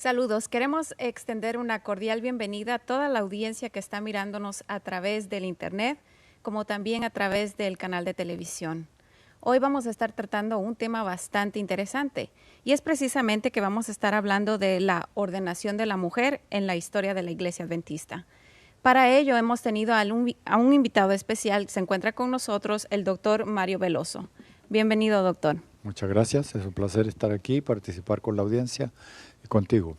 Saludos, queremos extender una cordial bienvenida a toda la audiencia que está mirándonos a través del internet, como también a través del canal de televisión. Hoy vamos a estar tratando un tema bastante interesante y es precisamente que vamos a estar hablando de la ordenación de la mujer en la historia de la Iglesia Adventista. Para ello hemos tenido a un invitado especial. Se encuentra con nosotros el doctor Mario Veloso. Bienvenido, doctor. Muchas gracias, es un placer estar aquí, participar con la audiencia y contigo.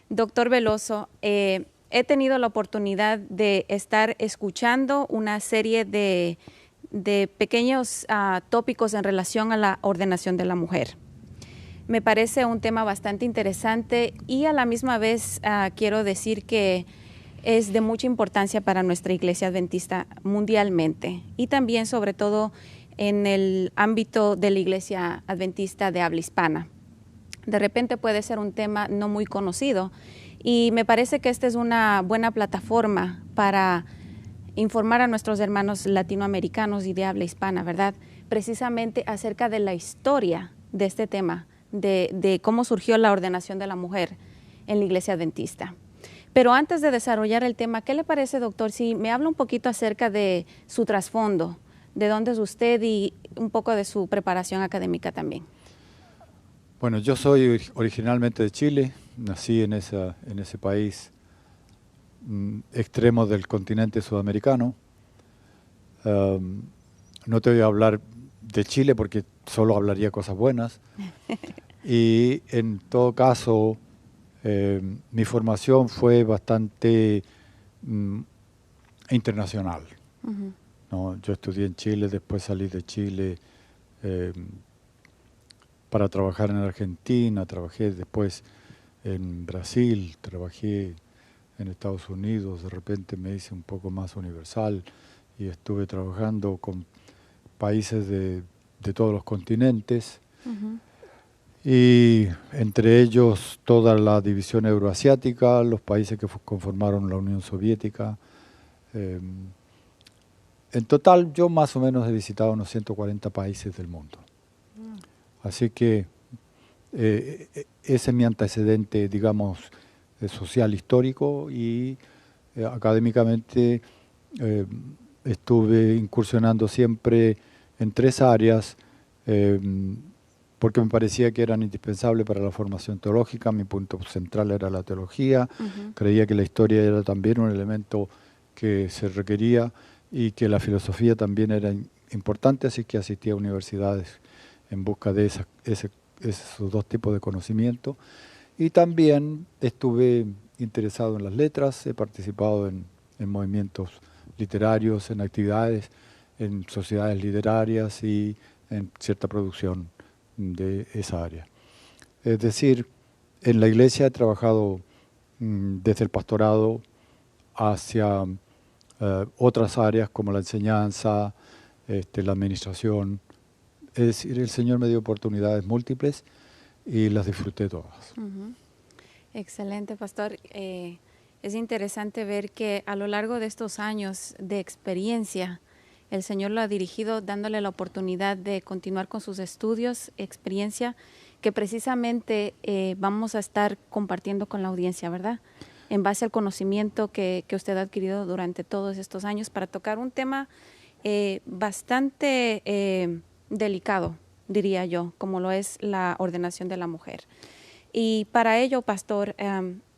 Doctor Veloso, he tenido la oportunidad de estar escuchando una serie de pequeños tópicos en relación a la ordenación de la mujer. Me parece un tema bastante interesante y a la misma vez quiero decir que es de mucha importancia para nuestra Iglesia Adventista mundialmente y también sobre todo en el ámbito de la Iglesia Adventista de habla hispana. De repente puede ser un tema no muy conocido y me parece que esta es una buena plataforma para informar a nuestros hermanos latinoamericanos y de habla hispana, ¿verdad? Precisamente acerca de la historia de este tema, de cómo surgió la ordenación de la mujer en la Iglesia Adventista. Pero antes de desarrollar el tema, ¿qué le parece, doctor, si me habla un poquito acerca de su trasfondo, de dónde es usted y un poco de su preparación académica también? Bueno, yo soy originalmente de Chile, nací en ese país extremo del continente sudamericano. No te voy a hablar de Chile porque solo hablaría cosas buenas. Y en todo caso, mi formación fue bastante internacional. ¿No? Yo estudié en Chile, después salí de Chile para trabajar en Argentina, trabajé después en Brasil, trabajé en Estados Unidos, de repente me hice un poco más universal y estuve trabajando con países de todos los continentes. Y entre ellos toda la división euroasiática, los países que conformaron la Unión Soviética. En total yo más o menos he visitado unos 140 países del mundo. Así que ese es mi antecedente, digamos, social histórico y académicamente estuve incursionando siempre en tres áreas porque me parecía que eran indispensables para la formación teológica. Mi punto central era la teología. Creía que la historia era también un elemento que se requería y que la filosofía también era importante, así que asistí a universidades en busca de esos dos tipos de conocimiento. Y también estuve interesado en las letras, he participado en movimientos literarios, en actividades, en sociedades literarias y en cierta producción de esa área. Es decir, en la iglesia he trabajado desde el pastorado hacia otras áreas como la enseñanza, la administración. Es decir, el Señor me dio oportunidades múltiples y las disfruté todas. Excelente, pastor. Es interesante ver que a lo largo de estos años de experiencia, el Señor lo ha dirigido dándole la oportunidad de continuar con sus estudios, experiencia que precisamente vamos a estar compartiendo con la audiencia, ¿verdad? En base al conocimiento que usted ha adquirido durante todos estos años para tocar un tema bastante delicado, diría yo, como lo es la ordenación de la mujer. Y para ello, pastor,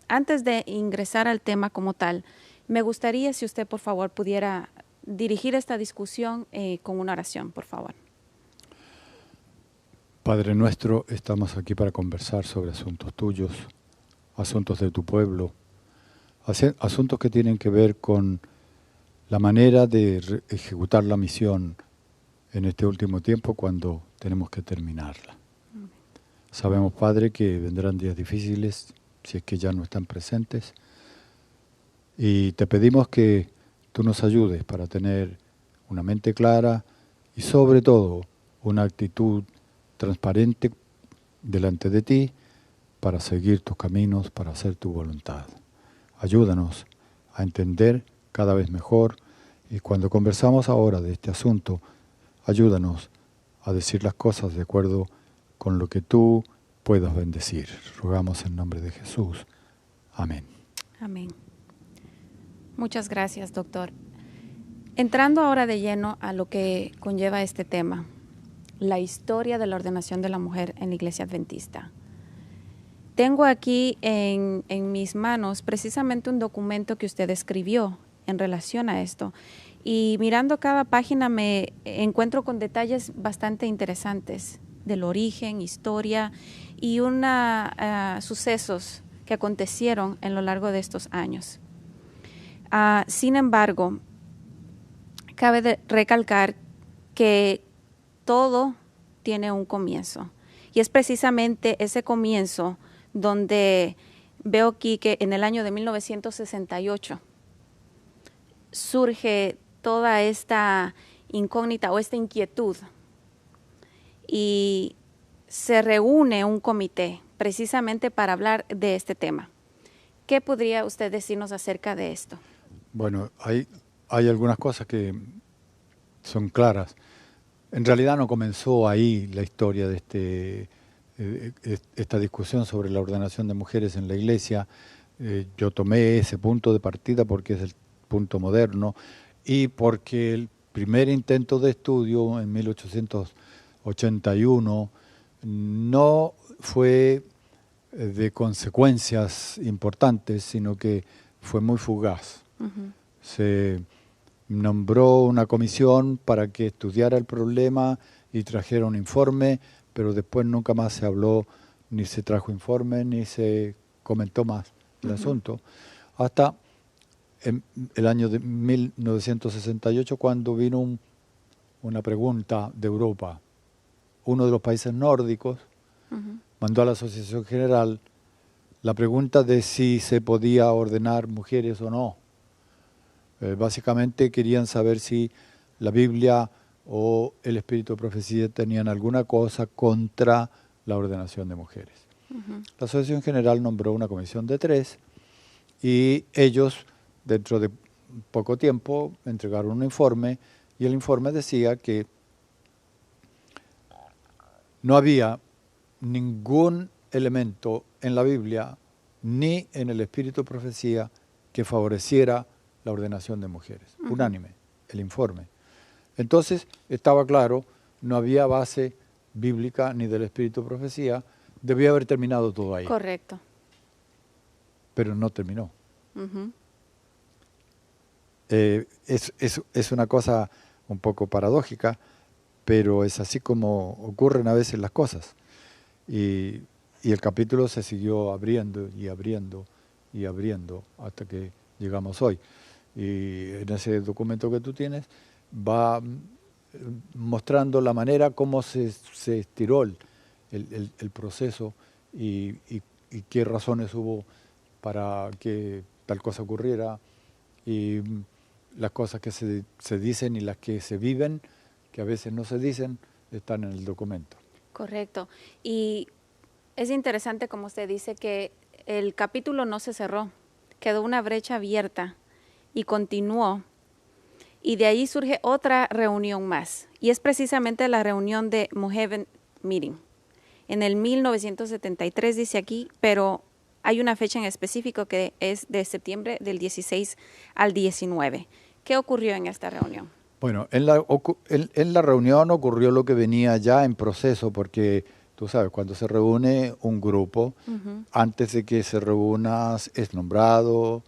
antes de ingresar al tema como tal, me gustaría si usted, por favor, pudiera dirigir esta discusión con una oración, por favor. Padre nuestro, estamos aquí para conversar sobre asuntos tuyos, asuntos de tu pueblo, asuntos que tienen que ver con la manera de ejecutar la misión en este último tiempo cuando tenemos que terminarla. Sabemos, Padre, que vendrán días difíciles, si es que ya no están presentes, y te pedimos que tú nos ayudes para tener una mente clara y sobre todo una actitud transparente delante de ti para seguir tus caminos, para hacer tu voluntad. Ayúdanos a entender cada vez mejor y cuando conversamos ahora de este asunto, ayúdanos a decir las cosas de acuerdo con lo que tú puedas bendecir. Rogamos en nombre de Jesús. Amén. Amén. Muchas gracias, doctor. Entrando ahora de lleno a lo que conlleva este tema, la historia de la ordenación de la mujer en la Iglesia Adventista. Tengo aquí en mis manos precisamente un documento que usted escribió en relación a esto. Y mirando cada página me encuentro con detalles bastante interesantes del origen, historia y sucesos que acontecieron en lo largo de estos años. Sin embargo, cabe recalcar que todo tiene un comienzo. Y es precisamente ese comienzo donde veo aquí que en el año de 1968 surge toda esta incógnita o esta inquietud y se reúne un comité precisamente para hablar de este tema. ¿Qué podría usted decirnos acerca de esto? Bueno, hay algunas cosas que son claras. En realidad no comenzó ahí la historia de esta discusión sobre la ordenación de mujeres en la Iglesia. Yo tomé ese punto de partida porque es el punto moderno y porque el primer intento de estudio en 1881 no fue de consecuencias importantes, sino que fue muy fugaz. Se nombró una comisión para que estudiara el problema y trajera un informe, pero después nunca más se habló, ni se trajo informe, ni se comentó más el asunto, hasta en el año de 1968, cuando vino una pregunta de Europa. Uno de los países nórdicos mandó a la Asociación General la pregunta de si se podía ordenar mujeres o no. Básicamente querían saber si la Biblia o el Espíritu de Profecía tenían alguna cosa contra la ordenación de mujeres. La Asociación General nombró una comisión de 3 y ellos, dentro de poco tiempo, entregaron un informe y el informe decía que no había ningún elemento en la Biblia ni en el Espíritu de Profecía que favoreciera la ordenación de mujeres. Unánime, el informe. Entonces, estaba claro, no había base bíblica ni del Espíritu de Profecía, debía haber terminado todo ahí. Correcto. Pero no terminó. Es una cosa un poco paradójica, pero es así como ocurren a veces las cosas. Y el capítulo se siguió abriendo y abriendo y abriendo hasta que llegamos hoy. Y en ese documento que tú tienes va mostrando la manera como se estiró el proceso y qué razones hubo para que tal cosa ocurriera y las cosas que se dicen y las que se viven, que a veces no se dicen, están en el documento. Correcto. Y es interesante, como usted dice, que el capítulo no se cerró, quedó una brecha abierta y continuó. Y de ahí surge otra reunión más. Y es precisamente la reunión de Moheven Meeting. En el 1973 dice aquí, pero hay una fecha en específico que es de septiembre del 16 al 19. ¿Qué ocurrió en esta reunión? Bueno, en la reunión ocurrió lo que venía ya en proceso, porque tú sabes, cuando se reúne un grupo, antes de que se reúna es nombrado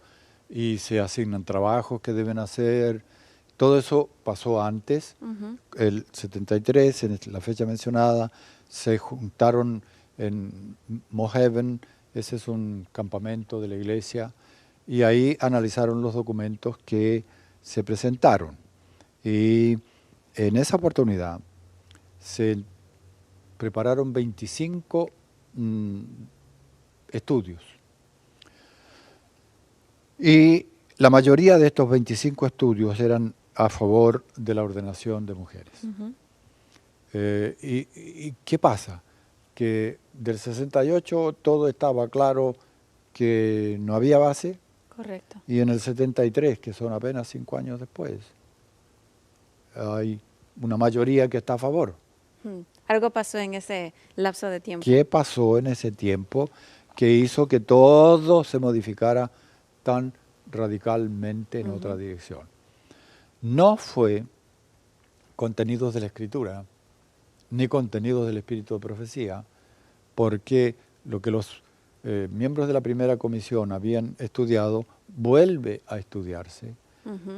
y se asignan trabajos que deben hacer. Todo eso pasó antes, el 73, en la fecha mencionada, se juntaron en Moheven, ese es un campamento de la iglesia, y ahí analizaron los documentos que se presentaron. Y en esa oportunidad se prepararon 25 estudios. Y la mayoría de estos 25 estudios eran a favor de la ordenación de mujeres. ¿Y qué pasa? Que del 68 todo estaba claro que no había base. Correcto. Y en el 73, que son apenas 5 años después, hay una mayoría que está a favor. Algo pasó en ese lapso de tiempo. ¿Qué pasó en ese tiempo que hizo que todo se modificara tan radicalmente en otra dirección? No fue contenidos de la Escritura, ni contenidos del Espíritu de Profecía, porque lo que los miembros de la primera comisión habían estudiado vuelve a estudiarse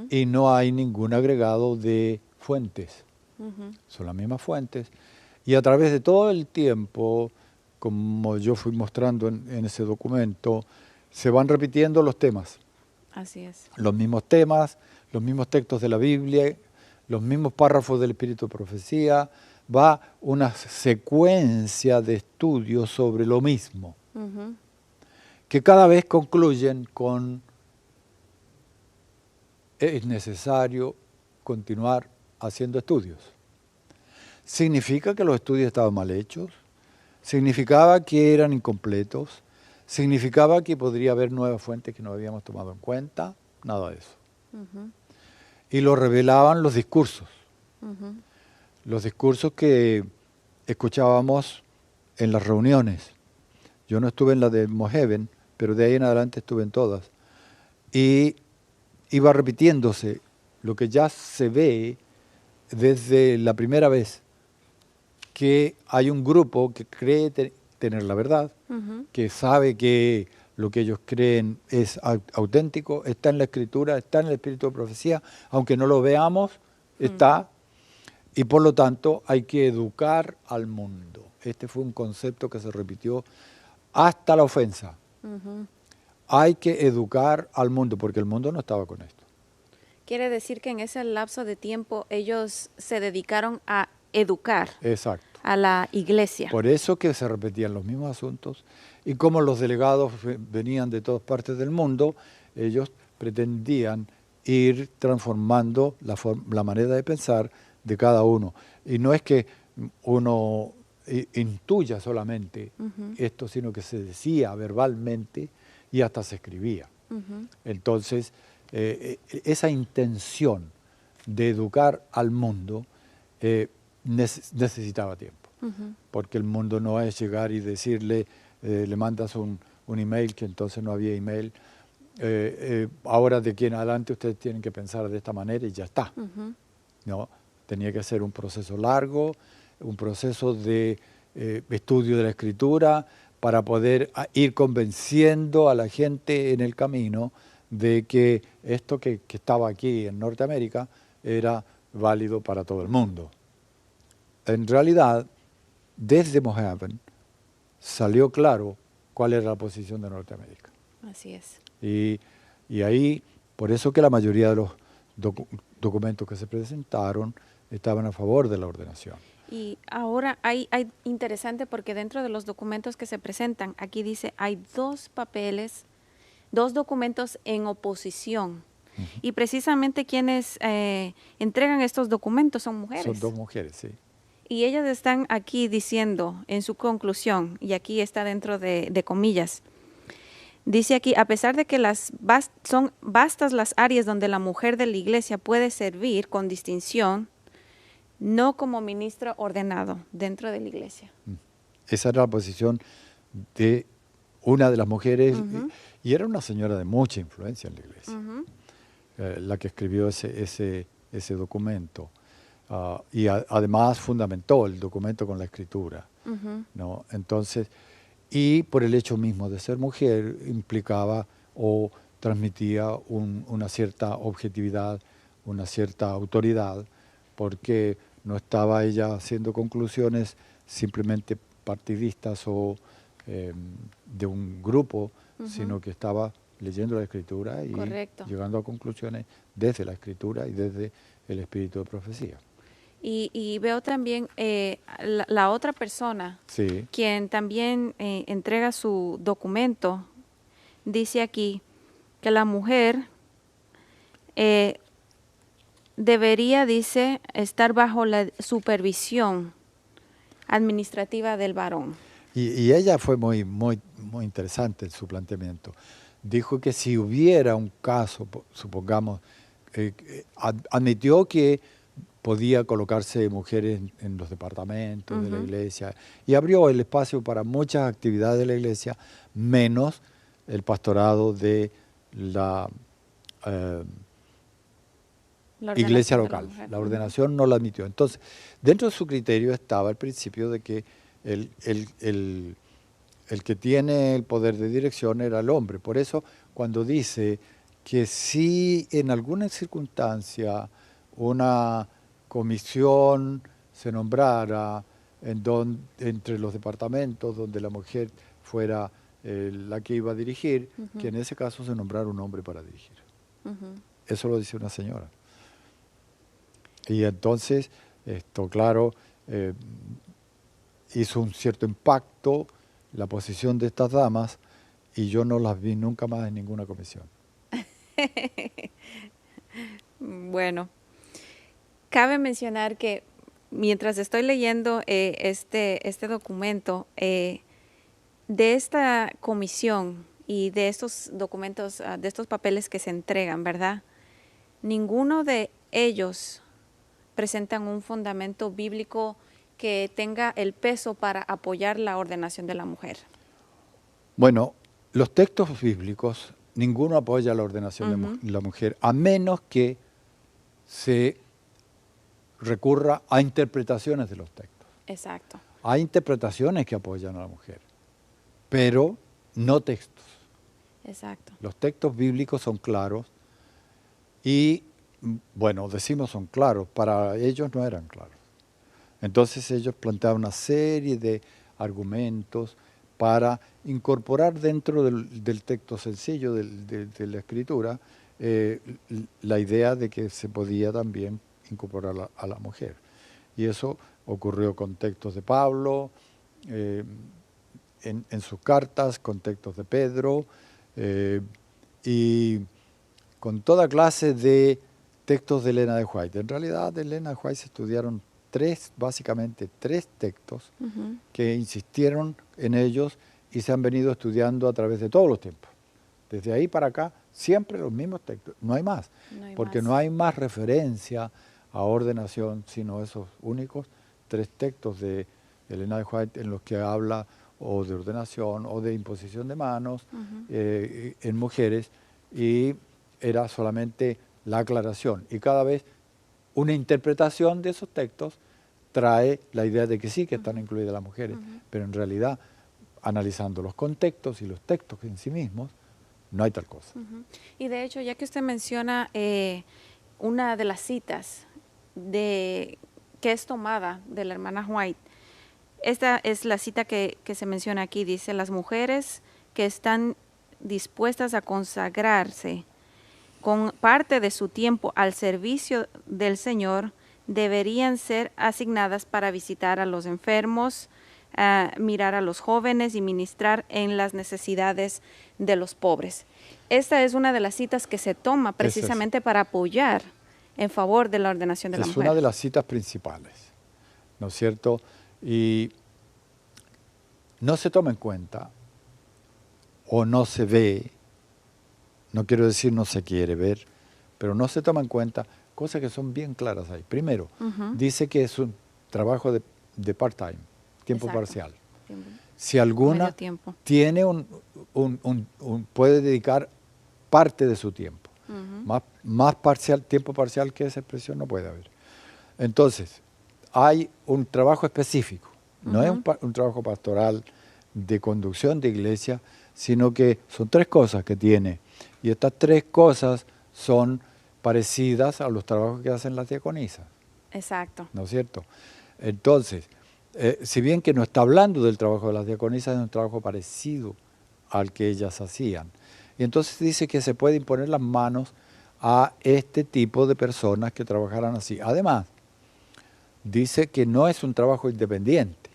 y no hay ningún agregado de fuentes. Son las mismas fuentes. Y a través de todo el tiempo, como yo fui mostrando en ese documento, se van repitiendo los temas. Así es. Los mismos temas, los mismos textos de la Biblia, los mismos párrafos del Espíritu de Profecía. Va una secuencia de estudios sobre lo mismo, que cada vez concluyen con: es necesario continuar haciendo estudios. ¿Significa que los estudios estaban mal hechos? ¿Significaba que eran incompletos? ¿Significaba que podría haber nuevas fuentes que no habíamos tomado en cuenta? Nada de eso. Y lo revelaban los discursos. Los discursos que escuchábamos en las reuniones. Yo no estuve en la de Moheven, pero de ahí en adelante estuve en todas. Y iba repitiéndose lo que ya se ve desde la primera vez, que hay un grupo que cree tener la verdad, que sabe que lo que ellos creen es auténtico, está en la Escritura, está en el Espíritu de Profecía, aunque no lo veamos, está. Y por lo tanto hay que educar al mundo. Este fue un concepto que se repitió hasta la ofensa. Hay que educar al mundo, porque el mundo no estaba con esto. Quiere decir que en ese lapso de tiempo ellos se dedicaron a educar. Exacto. A la iglesia. Por eso que se repetían los mismos asuntos. Y como los delegados venían de todas partes del mundo, ellos pretendían ir transformando la manera de pensar de cada uno. Y no es que uno intuya solamente esto, sino que se decía verbalmente y hasta se escribía. Entonces, esa intención de educar al mundo necesitaba tiempo. Porque el mundo no es llegar y decirle, le mandas un email, que entonces no había email, ahora de aquí en adelante ustedes tienen que pensar de esta manera y ya está. No, tenía que ser un proceso largo, un proceso de estudio de la Escritura, para poder ir convenciendo a la gente en el camino de que esto que estaba aquí en Norteamérica era válido para todo el mundo. En realidad, desde Moheven salió claro cuál era la posición de Norteamérica. Así es. Y ahí, por eso que la mayoría de los documentos que se presentaron estaban a favor de la ordenación. Y ahora hay interesante, porque dentro de los documentos que se presentan, aquí dice, hay dos documentos en oposición. Y precisamente quienes entregan estos documentos son mujeres. Son dos mujeres, sí. Y ellas están aquí diciendo en su conclusión, y aquí está dentro de comillas, dice aquí: a pesar de que son vastas las áreas donde la mujer de la iglesia puede servir con distinción, no como ministro ordenado dentro de la iglesia. Esa era la posición de una de las mujeres, y era una señora de mucha influencia en la iglesia, la que escribió ese documento. Y además fundamentó el documento con la Escritura, ¿no? Entonces, y por el hecho mismo de ser mujer, implicaba o transmitía una cierta objetividad, una cierta autoridad, porque no estaba ella haciendo conclusiones simplemente partidistas o de un grupo, sino que estaba leyendo la Escritura y llegando a conclusiones desde la Escritura y desde el Espíritu de Profecía. Y veo también la otra persona, sí, quien también entrega su documento, dice aquí que la mujer debería, dice, estar bajo la supervisión administrativa del varón. Y ella fue muy interesante en su planteamiento. Dijo que si hubiera un caso, supongamos, admitió que podía colocarse mujeres en los departamentos de la iglesia, y abrió el espacio para muchas actividades de la iglesia, menos el pastorado de la iglesia local. La ordenación no la admitió. Entonces, dentro de su criterio estaba el principio de que el que tiene el poder de dirección era el hombre. Por eso, cuando dice que si en alguna circunstancia una comisión se nombrara entre los departamentos donde la mujer fuera la que iba a dirigir, que en ese caso se nombrara un hombre para dirigir. Eso lo dice una señora. Y entonces, esto claro, hizo un cierto impacto la posición de estas damas, y yo no las vi nunca más en ninguna comisión. Bueno, cabe mencionar que mientras estoy leyendo este documento, de esta comisión y de estos documentos, de estos papeles que se entregan, ¿verdad? Ninguno de ellos presentan un fundamento bíblico que tenga el peso para apoyar la ordenación de la mujer. Bueno, los textos bíblicos, ninguno apoya la ordenación de la mujer, a menos que se recurra a interpretaciones de los textos. Exacto. Hay interpretaciones que apoyan a la mujer, pero no textos. Exacto. Los textos bíblicos son claros y, bueno, decimos son claros, para ellos no eran claros. Entonces ellos planteaban una serie de argumentos para incorporar dentro del texto sencillo de la Escritura la idea de que se podía también incorporar a la mujer. Y eso ocurrió con textos de Pablo, en sus cartas, con textos de Pedro, y con toda clase de textos de Elena de White. En realidad, de Elena de White se estudiaron básicamente tres textos que insistieron en ellos y se han venido estudiando a través de todos los tiempos. Desde ahí para acá, siempre los mismos textos, no hay más, porque no hay más referencia a ordenación, sino esos únicos tres textos de Elena de White en los que habla o de ordenación o de imposición de manos en mujeres, y era solamente la aclaración. Y cada vez una interpretación de esos textos trae la idea de que sí, que están incluidas las mujeres, pero en realidad, analizando los contextos y los textos en sí mismos, no hay tal cosa. Y de hecho, ya que usted menciona una de las citas que es tomada de la hermana White, esta es la cita que se menciona aquí, dice: las mujeres que están dispuestas a consagrarse con parte de su tiempo al servicio del Señor deberían ser asignadas para visitar a los enfermos, mirar a los jóvenes y ministrar en las necesidades de los pobres. Esta es una de las citas que se toma precisamente para apoyar en favor de la ordenación de la mujer. Es una de las citas principales, ¿no es cierto? Y no se toma en cuenta o no se ve, no quiero decir no se quiere ver, pero no se toma en cuenta cosas que son bien claras ahí. Primero, dice que es un trabajo de part-time, tiempo parcial. Si alguna tiene puede dedicar parte de su tiempo. Más parcial, tiempo parcial que esa expresión no puede haber. Entonces, hay un trabajo específico, no es un trabajo pastoral de conducción de iglesia, sino que son tres cosas que tiene. Y estas tres cosas son parecidas a los trabajos que hacen las diaconisas. Exacto. ¿No es cierto? Entonces, si bien que no está hablando del trabajo de las diaconisas, es un trabajo parecido al que ellas hacían. Y entonces dice que se puede imponer las manos a este tipo de personas que trabajaran así. Además, dice que no es un trabajo independiente,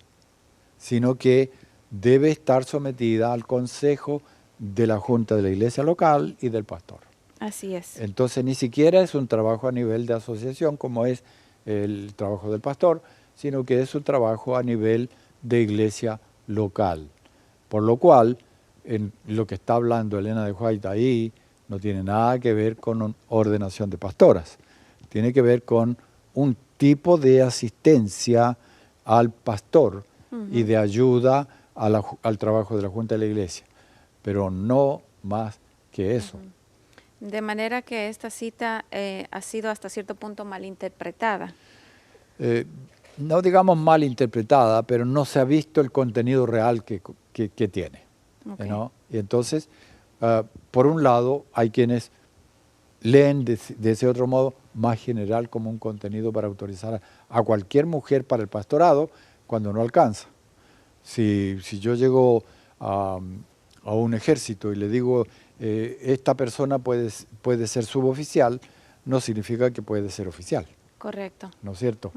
sino que debe estar sometida al consejo de la junta de la iglesia local y del pastor. Así es. Entonces ni siquiera es un trabajo a nivel de asociación como es el trabajo del pastor, sino que es un trabajo a nivel de iglesia local. Por lo cual, en lo que está hablando Elena de White ahí no tiene nada que ver con ordenación de pastoras. Tiene que ver con un tipo de asistencia al pastor y de ayuda al trabajo de la Junta de la Iglesia, pero no más que eso. De manera que esta cita ha sido hasta cierto punto malinterpretada. No digamos malinterpretada, pero no se ha visto el contenido real que tiene. Okay. ¿No? Y entonces, por un lado, hay quienes leen de ese otro modo más general como un contenido para autorizar a cualquier mujer para el pastorado cuando no alcanza. Si yo llego a un ejército y le digo, esta persona puede ser suboficial, no significa que puede ser oficial. Correcto. ¿No es cierto?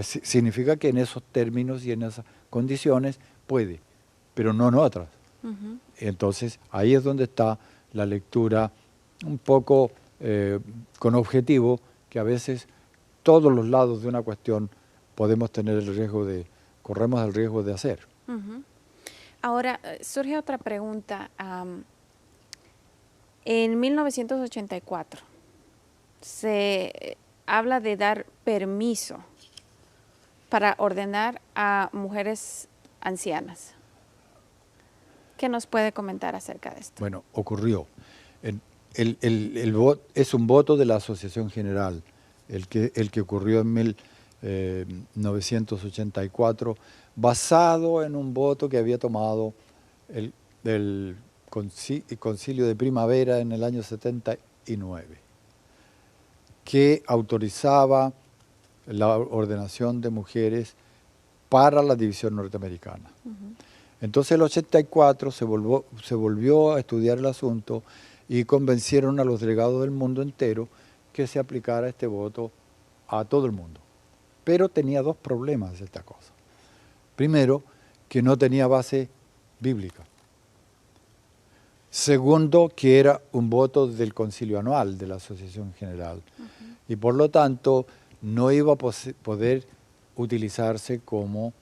Significa que en esos términos y en esas condiciones puede, pero no en otras. Entonces, ahí es donde está la lectura un poco con objetivo, que a veces todos los lados de una cuestión podemos tener el riesgo corremos el riesgo de hacer. Ahora, surge otra pregunta. En 1984 se habla de dar permiso para ordenar a mujeres ancianas. ¿Qué nos puede comentar acerca de esto? Bueno, ocurrió. Es un voto de la Asociación General, el que ocurrió en 1984, basado en un voto que había tomado el Concilio de Primavera en el año 79, que autorizaba la ordenación de mujeres para la división norteamericana. Entonces, en el 84 se volvió a estudiar el asunto y convencieron a los delegados del mundo entero que se aplicara este voto a todo el mundo. Pero tenía dos problemas esta cosa. Primero, que no tenía base bíblica. Segundo, que era un voto del concilio anual de la Asociación General. Y por lo tanto, no iba a poder utilizarse como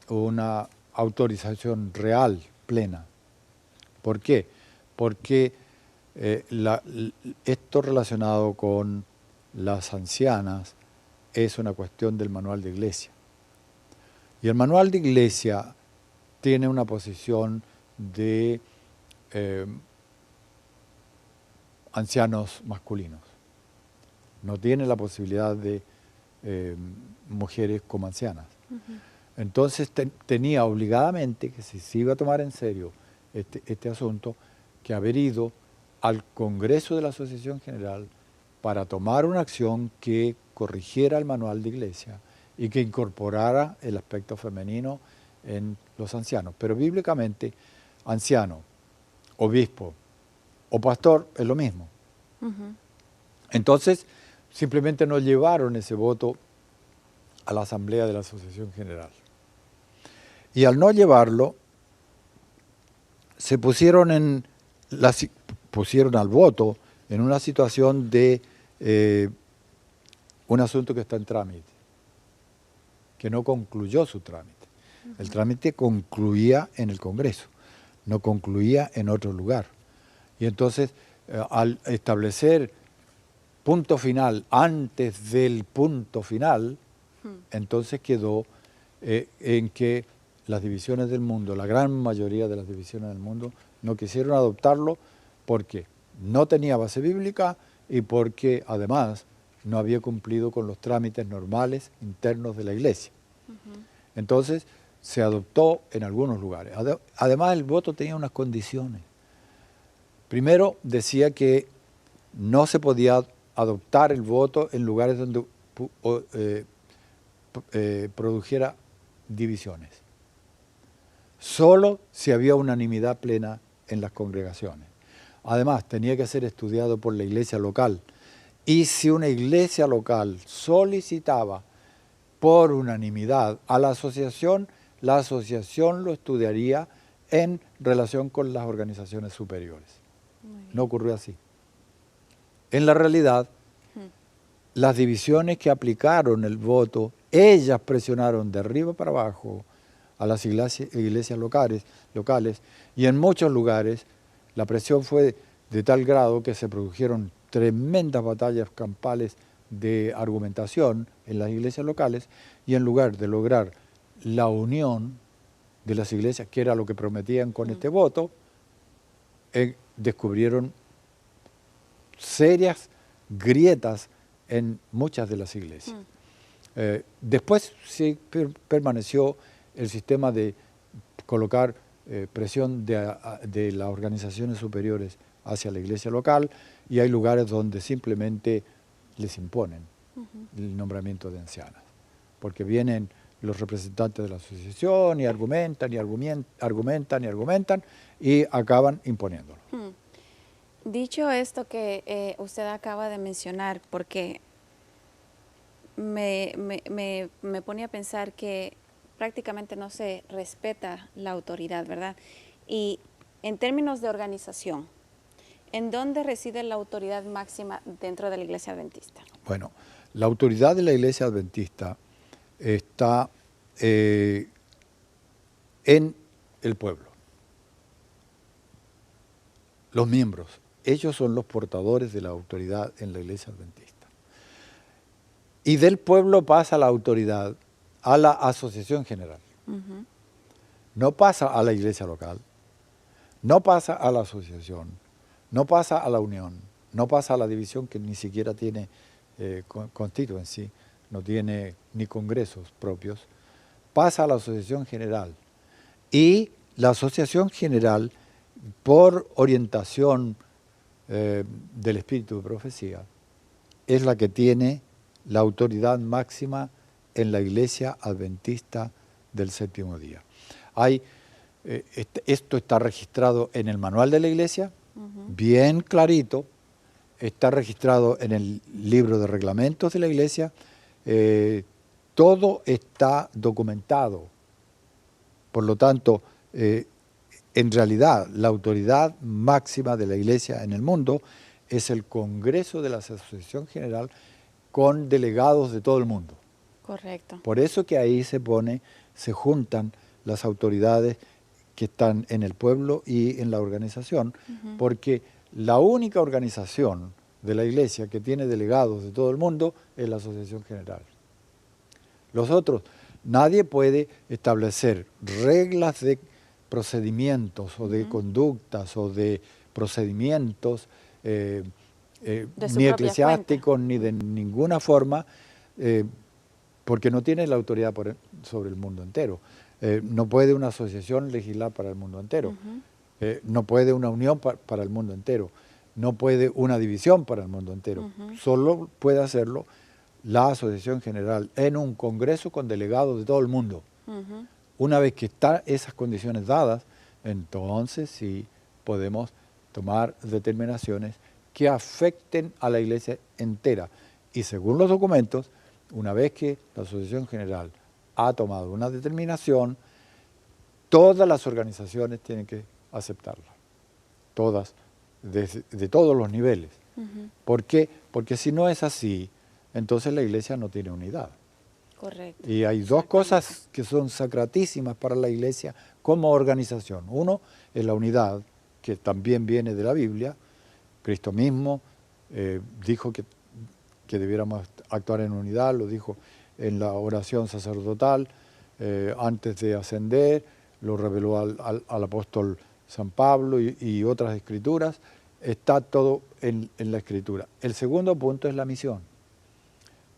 una autorización real, plena. ¿Por qué? Porque esto relacionado con las ancianas es una cuestión del manual de iglesia. Y el manual de iglesia tiene una posición de ancianos masculinos. No tiene la posibilidad de mujeres como ancianas. Entonces tenía obligadamente, que si se iba a tomar en serio este asunto, que haber ido al Congreso de la Asociación General para tomar una acción que corrigiera el manual de iglesia y que incorporara el aspecto femenino en los ancianos. Pero bíblicamente, anciano, obispo o pastor es lo mismo. Entonces, simplemente no llevaron ese voto a la Asamblea de la Asociación General. Y al no llevarlo, se pusieron al voto en una situación de un asunto que está en trámite, que no concluyó su trámite. El trámite concluía en el Congreso, no concluía en otro lugar. Y entonces, al establecer punto final antes del punto final, entonces quedó en que las divisiones del mundo, la gran mayoría de las divisiones del mundo, no quisieron adoptarlo porque no tenía base bíblica y porque además no había cumplido con los trámites normales internos de la iglesia. Entonces se adoptó en algunos lugares. Además el voto tenía unas condiciones. Primero decía que no se podía adoptar el voto en lugares donde produjera divisiones. Solo si había unanimidad plena en las congregaciones. Además, tenía que ser estudiado por la iglesia local. Y si una iglesia local solicitaba por unanimidad a la asociación lo estudiaría en relación con las organizaciones superiores. No ocurrió así. En la realidad, las divisiones que aplicaron el voto, ellas presionaron de arriba para abajo a las iglesias locales, y en muchos lugares la presión fue de tal grado que se produjeron tremendas batallas campales de argumentación en las iglesias locales y en lugar de lograr la unión de las iglesias, que era lo que prometían con este voto, descubrieron serias grietas en muchas de las iglesias. Después sí permaneció el sistema de colocar presión de las organizaciones superiores hacia la iglesia local, y hay lugares donde simplemente les imponen el nombramiento de ancianas, porque vienen los representantes de la asociación y argumentan y argumentan y argumentan y acaban imponiéndolo. Dicho esto que usted acaba de mencionar, porque me pone a pensar que prácticamente no se respeta la autoridad, ¿verdad? Y en términos de organización, ¿en dónde reside la autoridad máxima dentro de la Iglesia Adventista? Bueno, la autoridad de la Iglesia Adventista está en el pueblo. Los miembros, ellos son los portadores de la autoridad en la Iglesia Adventista. Y del pueblo pasa la autoridad a la asociación general. No pasa a la iglesia local, no pasa a la asociación, no pasa a la unión, no pasa a la división, que ni siquiera tiene constituency, no tiene ni congresos propios, pasa a la asociación general. Y la asociación general, por orientación del espíritu de profecía, es la que tiene la autoridad máxima en la Iglesia Adventista del Séptimo Día. Esto está registrado en el manual de la Iglesia, bien clarito, está registrado en el libro de reglamentos de la Iglesia, todo está documentado. Por lo tanto, en realidad, la autoridad máxima de la Iglesia en el mundo es el Congreso de la Asociación General, con delegados de todo el mundo. Correcto. Por eso que ahí se juntan las autoridades que están en el pueblo y en la organización, porque la única organización de la Iglesia que tiene delegados de todo el mundo es la Asociación General. Los otros, nadie puede establecer reglas de procedimientos o de conductas o de procedimientos ni eclesiásticos ni de ninguna forma, porque no tiene la autoridad sobre el mundo entero. No puede una asociación legislar para el mundo entero, no puede una unión para el mundo entero, no puede una división para el mundo entero. Solo puede hacerlo la Asociación General en un congreso con delegados de todo el mundo. Una vez que están esas condiciones dadas, entonces sí podemos tomar determinaciones que afecten a la Iglesia entera. Y según los documentos, una vez que la Asociación General ha tomado una determinación, todas las organizaciones tienen que aceptarla. Todas, de todos los niveles. ¿Por qué? Porque si no es así, entonces la Iglesia no tiene unidad. Correcto. Y hay dos cosas que son sacratísimas para la Iglesia como organización. Uno es la unidad, que también viene de la Biblia. Cristo mismo dijo que debiéramos actuar en unidad, lo dijo en la oración sacerdotal antes de ascender, lo reveló al apóstol San Pablo y otras escrituras. Está todo en la escritura. El segundo punto es la misión.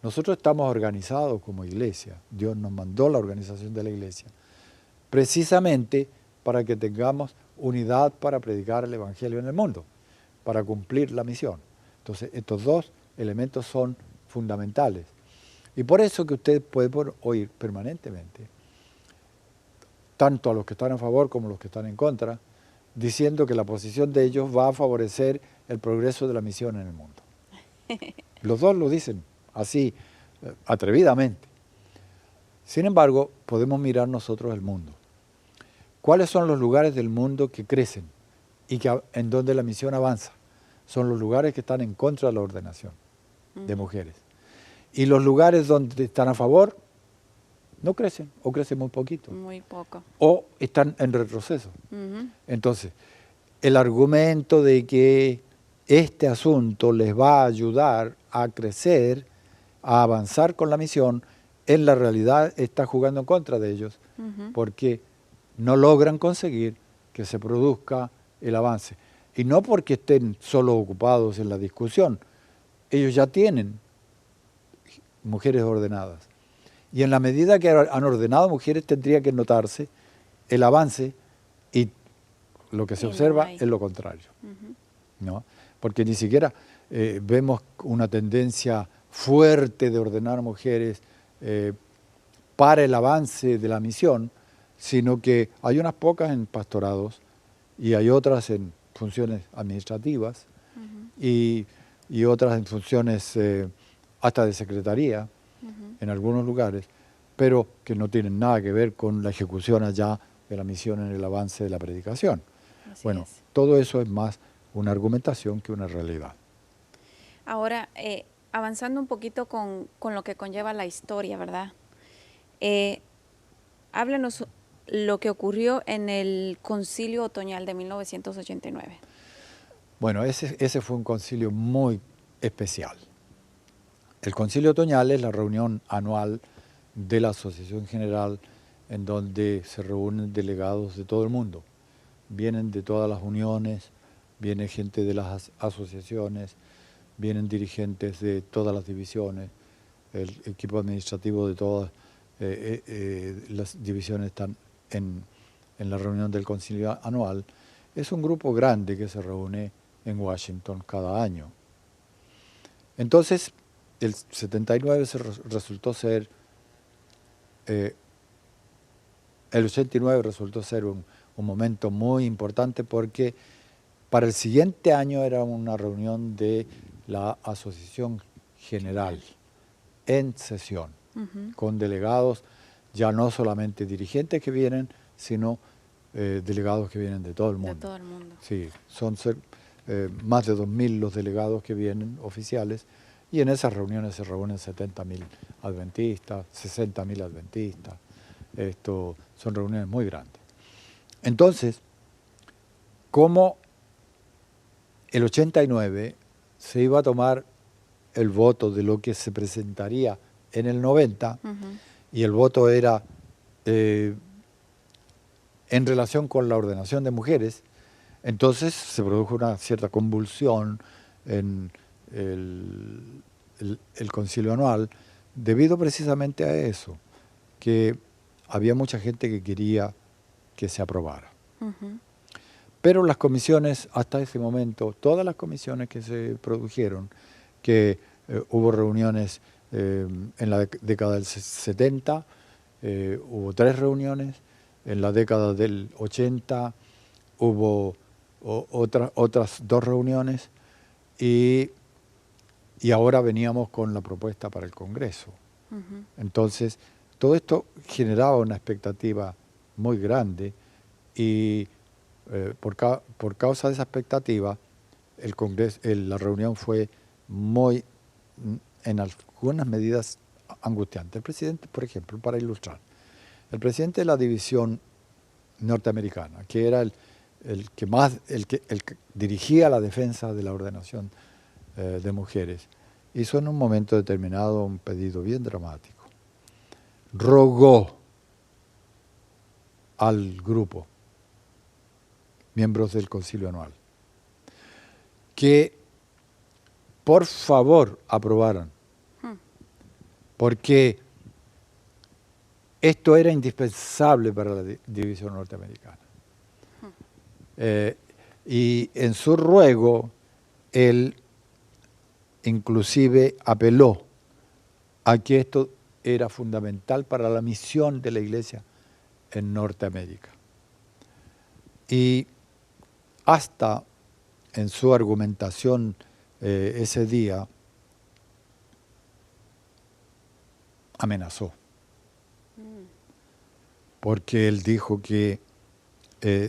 Nosotros estamos organizados como iglesia. Dios nos mandó la organización de la iglesia precisamente para que tengamos unidad para predicar el Evangelio en el mundo, para cumplir la misión. Entonces, estos dos elementos son fundamentales. Y por eso que usted puede oír permanentemente, tanto a los que están a favor como a los que están en contra, diciendo que la posición de ellos va a favorecer el progreso de la misión en el mundo. Los dos lo dicen así, atrevidamente. Sin embargo, podemos mirar nosotros el mundo. ¿Cuáles son los lugares del mundo que crecen y en donde la misión avanza? Son los lugares que están en contra de la ordenación de mujeres. Y los lugares donde están a favor no crecen, o crecen muy poquito. Muy poco. O están en retroceso. Entonces, el argumento de que este asunto les va a ayudar a crecer a avanzar con la misión, en la realidad está jugando en contra de ellos, porque no logran conseguir que se produzca el avance. Y no porque estén solo ocupados en la discusión, ellos ya tienen mujeres ordenadas. Y en la medida que han ordenado mujeres tendría que notarse el avance, y lo que se observa es lo contrario. ¿No? Porque ni siquiera vemos una tendencia fuerte de ordenar mujeres para el avance de la misión, sino que hay unas pocas en pastorados y hay otras en funciones administrativas y otras en funciones hasta de secretaría en algunos lugares, pero que no tienen nada que ver con la ejecución allá de la misión en el avance de la predicación. Bueno, todo eso es más una argumentación que una realidad. Ahora, avanzando un poquito con lo que conlleva la historia, ¿verdad? Háblenos lo que ocurrió en el Concilio Otoñal de 1989. Bueno, ese fue un concilio muy especial. El Concilio Otoñal es la reunión anual de la Asociación General en donde se reúnen delegados de todo el mundo. Vienen de todas las uniones, viene gente de las asociaciones, vienen dirigentes de todas las divisiones, el equipo administrativo de todas las divisiones están en la reunión del concilio anual. Es un grupo grande que se reúne en Washington cada año. Entonces, el 79 resultó ser, el 89 resultó ser un momento muy importante porque para el siguiente año era una reunión de la Asociación General en sesión, con delegados, ya no solamente dirigentes que vienen, sino delegados que vienen de todo el mundo. De todo el mundo. Sí, son más de 2.000 los delegados que vienen, oficiales, y en esas reuniones se reúnen 70.000 adventistas, 60.000 adventistas. Son reuniones muy grandes. Entonces, como el 89 se iba a tomar el voto de lo que se presentaría en el 90, y el voto era en relación con la ordenación de mujeres, entonces se produjo una cierta convulsión en el concilio anual, debido precisamente a eso, que había mucha gente que quería que se aprobara. Pero las comisiones, hasta ese momento, todas las comisiones que se produjeron, que hubo reuniones en la década del 70, hubo 3 reuniones, en la década del 80 hubo otras 2 reuniones, y ahora veníamos con la propuesta para el Congreso. Entonces, todo esto generaba una expectativa muy grande y por causa de esa expectativa, el Congreso, la reunión fue muy, en algunas medidas, angustiante. El presidente, por ejemplo, para ilustrar, el presidente de la división norteamericana, que era el que dirigía la defensa de la ordenación de mujeres, hizo en un momento determinado un pedido bien dramático. Rogó al grupo, miembros del concilio anual, que por favor aprobaran, porque esto era indispensable para la división norteamericana. Y en su ruego, él inclusive apeló a que esto era fundamental para la misión de la Iglesia en Norteamérica. Y hasta en su argumentación ese día, amenazó. Porque él dijo que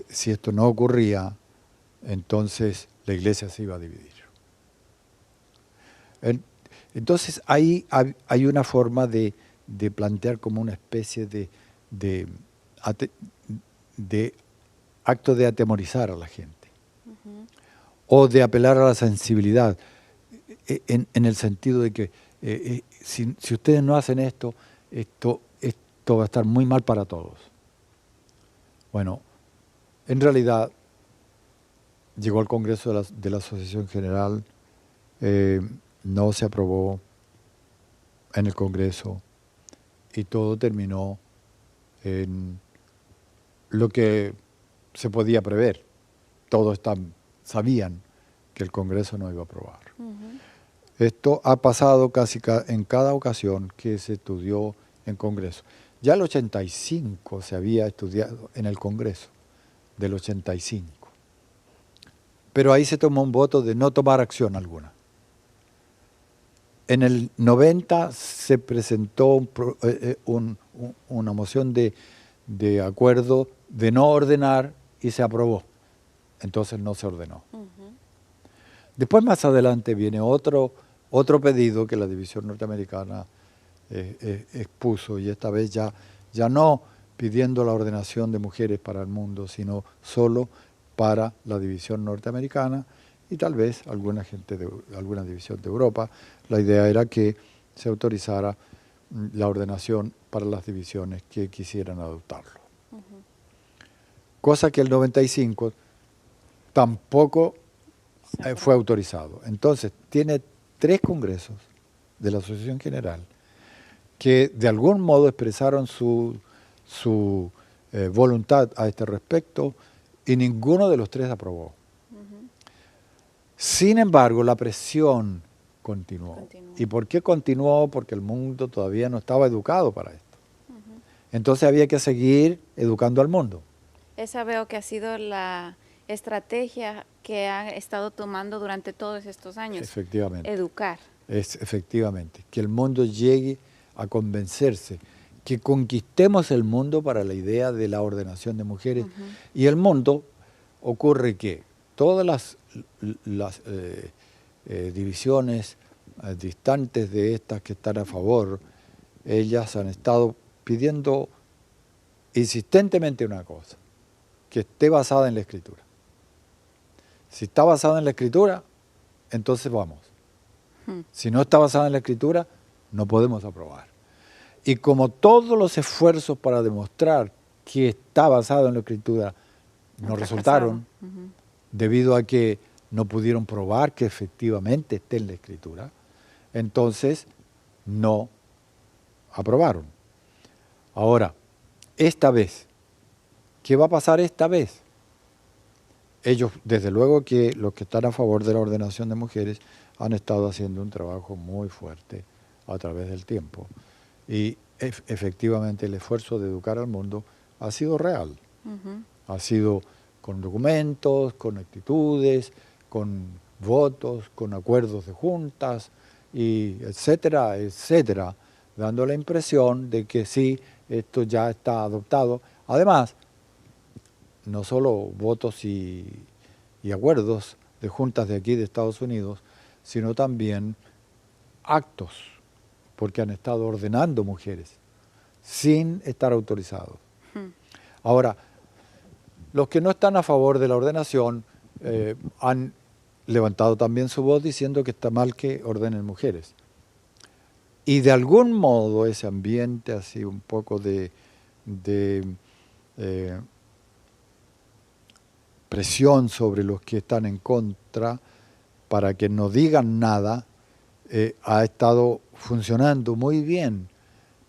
si esto no ocurría, entonces la Iglesia se iba a dividir. Entonces ahí hay una forma de plantear como una especie de acto de atemorizar a la gente, o de apelar a la sensibilidad, en el sentido de que si ustedes no hacen esto va a estar muy mal para todos. Bueno, en realidad llegó al Congreso de la Asociación General, no se aprobó en el Congreso y todo terminó en lo que se podía prever. Todos sabían que el Congreso no iba a aprobar. Esto ha pasado casi en cada ocasión que se estudió en Congreso. Ya el 85 se había estudiado en el Congreso, del 85. Pero ahí se tomó un voto de no tomar acción alguna. En el 90 se presentó una moción de acuerdo de no ordenar y se aprobó. Entonces no se ordenó. Después, más adelante, viene otro pedido que la División Norteamericana expuso, y esta vez ya no pidiendo la ordenación de mujeres para el mundo, sino solo para la División Norteamericana y tal vez alguna división de Europa. La idea era que se autorizara la ordenación para las divisiones que quisieran adoptarlo. Cosa que el 95 tampoco fue autorizado. Entonces, tiene 3 congresos de la Asociación General que de algún modo expresaron su voluntad a este respecto y ninguno de los 3 aprobó. Sin embargo, la presión continuó. ¿Y por qué continuó? Porque el mundo todavía no estaba educado para esto. Entonces había que seguir educando al mundo. Esa veo que ha sido la estrategia que han estado tomando durante todos estos años. Efectivamente. Educar. Efectivamente. Que el mundo llegue a convencerse, que conquistemos el mundo para la idea de la ordenación de mujeres. Y el mundo ocurre que todas las divisiones distantes de estas que están a favor, ellas han estado pidiendo insistentemente una cosa, que esté basada en la Escritura. Si está basada en la Escritura, entonces vamos. Si no está basada en la Escritura, no podemos aprobar. Y como todos los esfuerzos para demostrar que está basado en la Escritura no resultaron, debido a que no pudieron probar que efectivamente esté en la Escritura, entonces no aprobaron. Ahora, esta vez, ¿qué va a pasar esta vez? Ellos, desde luego que los que están a favor de la ordenación de mujeres han estado haciendo un trabajo muy fuerte a través del tiempo. Y efectivamente el esfuerzo de educar al mundo ha sido real. Ha sido con documentos, con actitudes, con votos, con acuerdos de juntas, y etcétera, etcétera, dando la impresión de que sí, esto ya está adoptado. Además, no solo votos y acuerdos de juntas de aquí de Estados Unidos, sino también actos, porque han estado ordenando mujeres sin estar autorizados. Ahora, los que no están a favor de la ordenación han levantado también su voz diciendo que está mal que ordenen mujeres. Y de algún modo ese ambiente así un poco de presión sobre los que están en contra para que no digan nada, ha estado funcionando muy bien,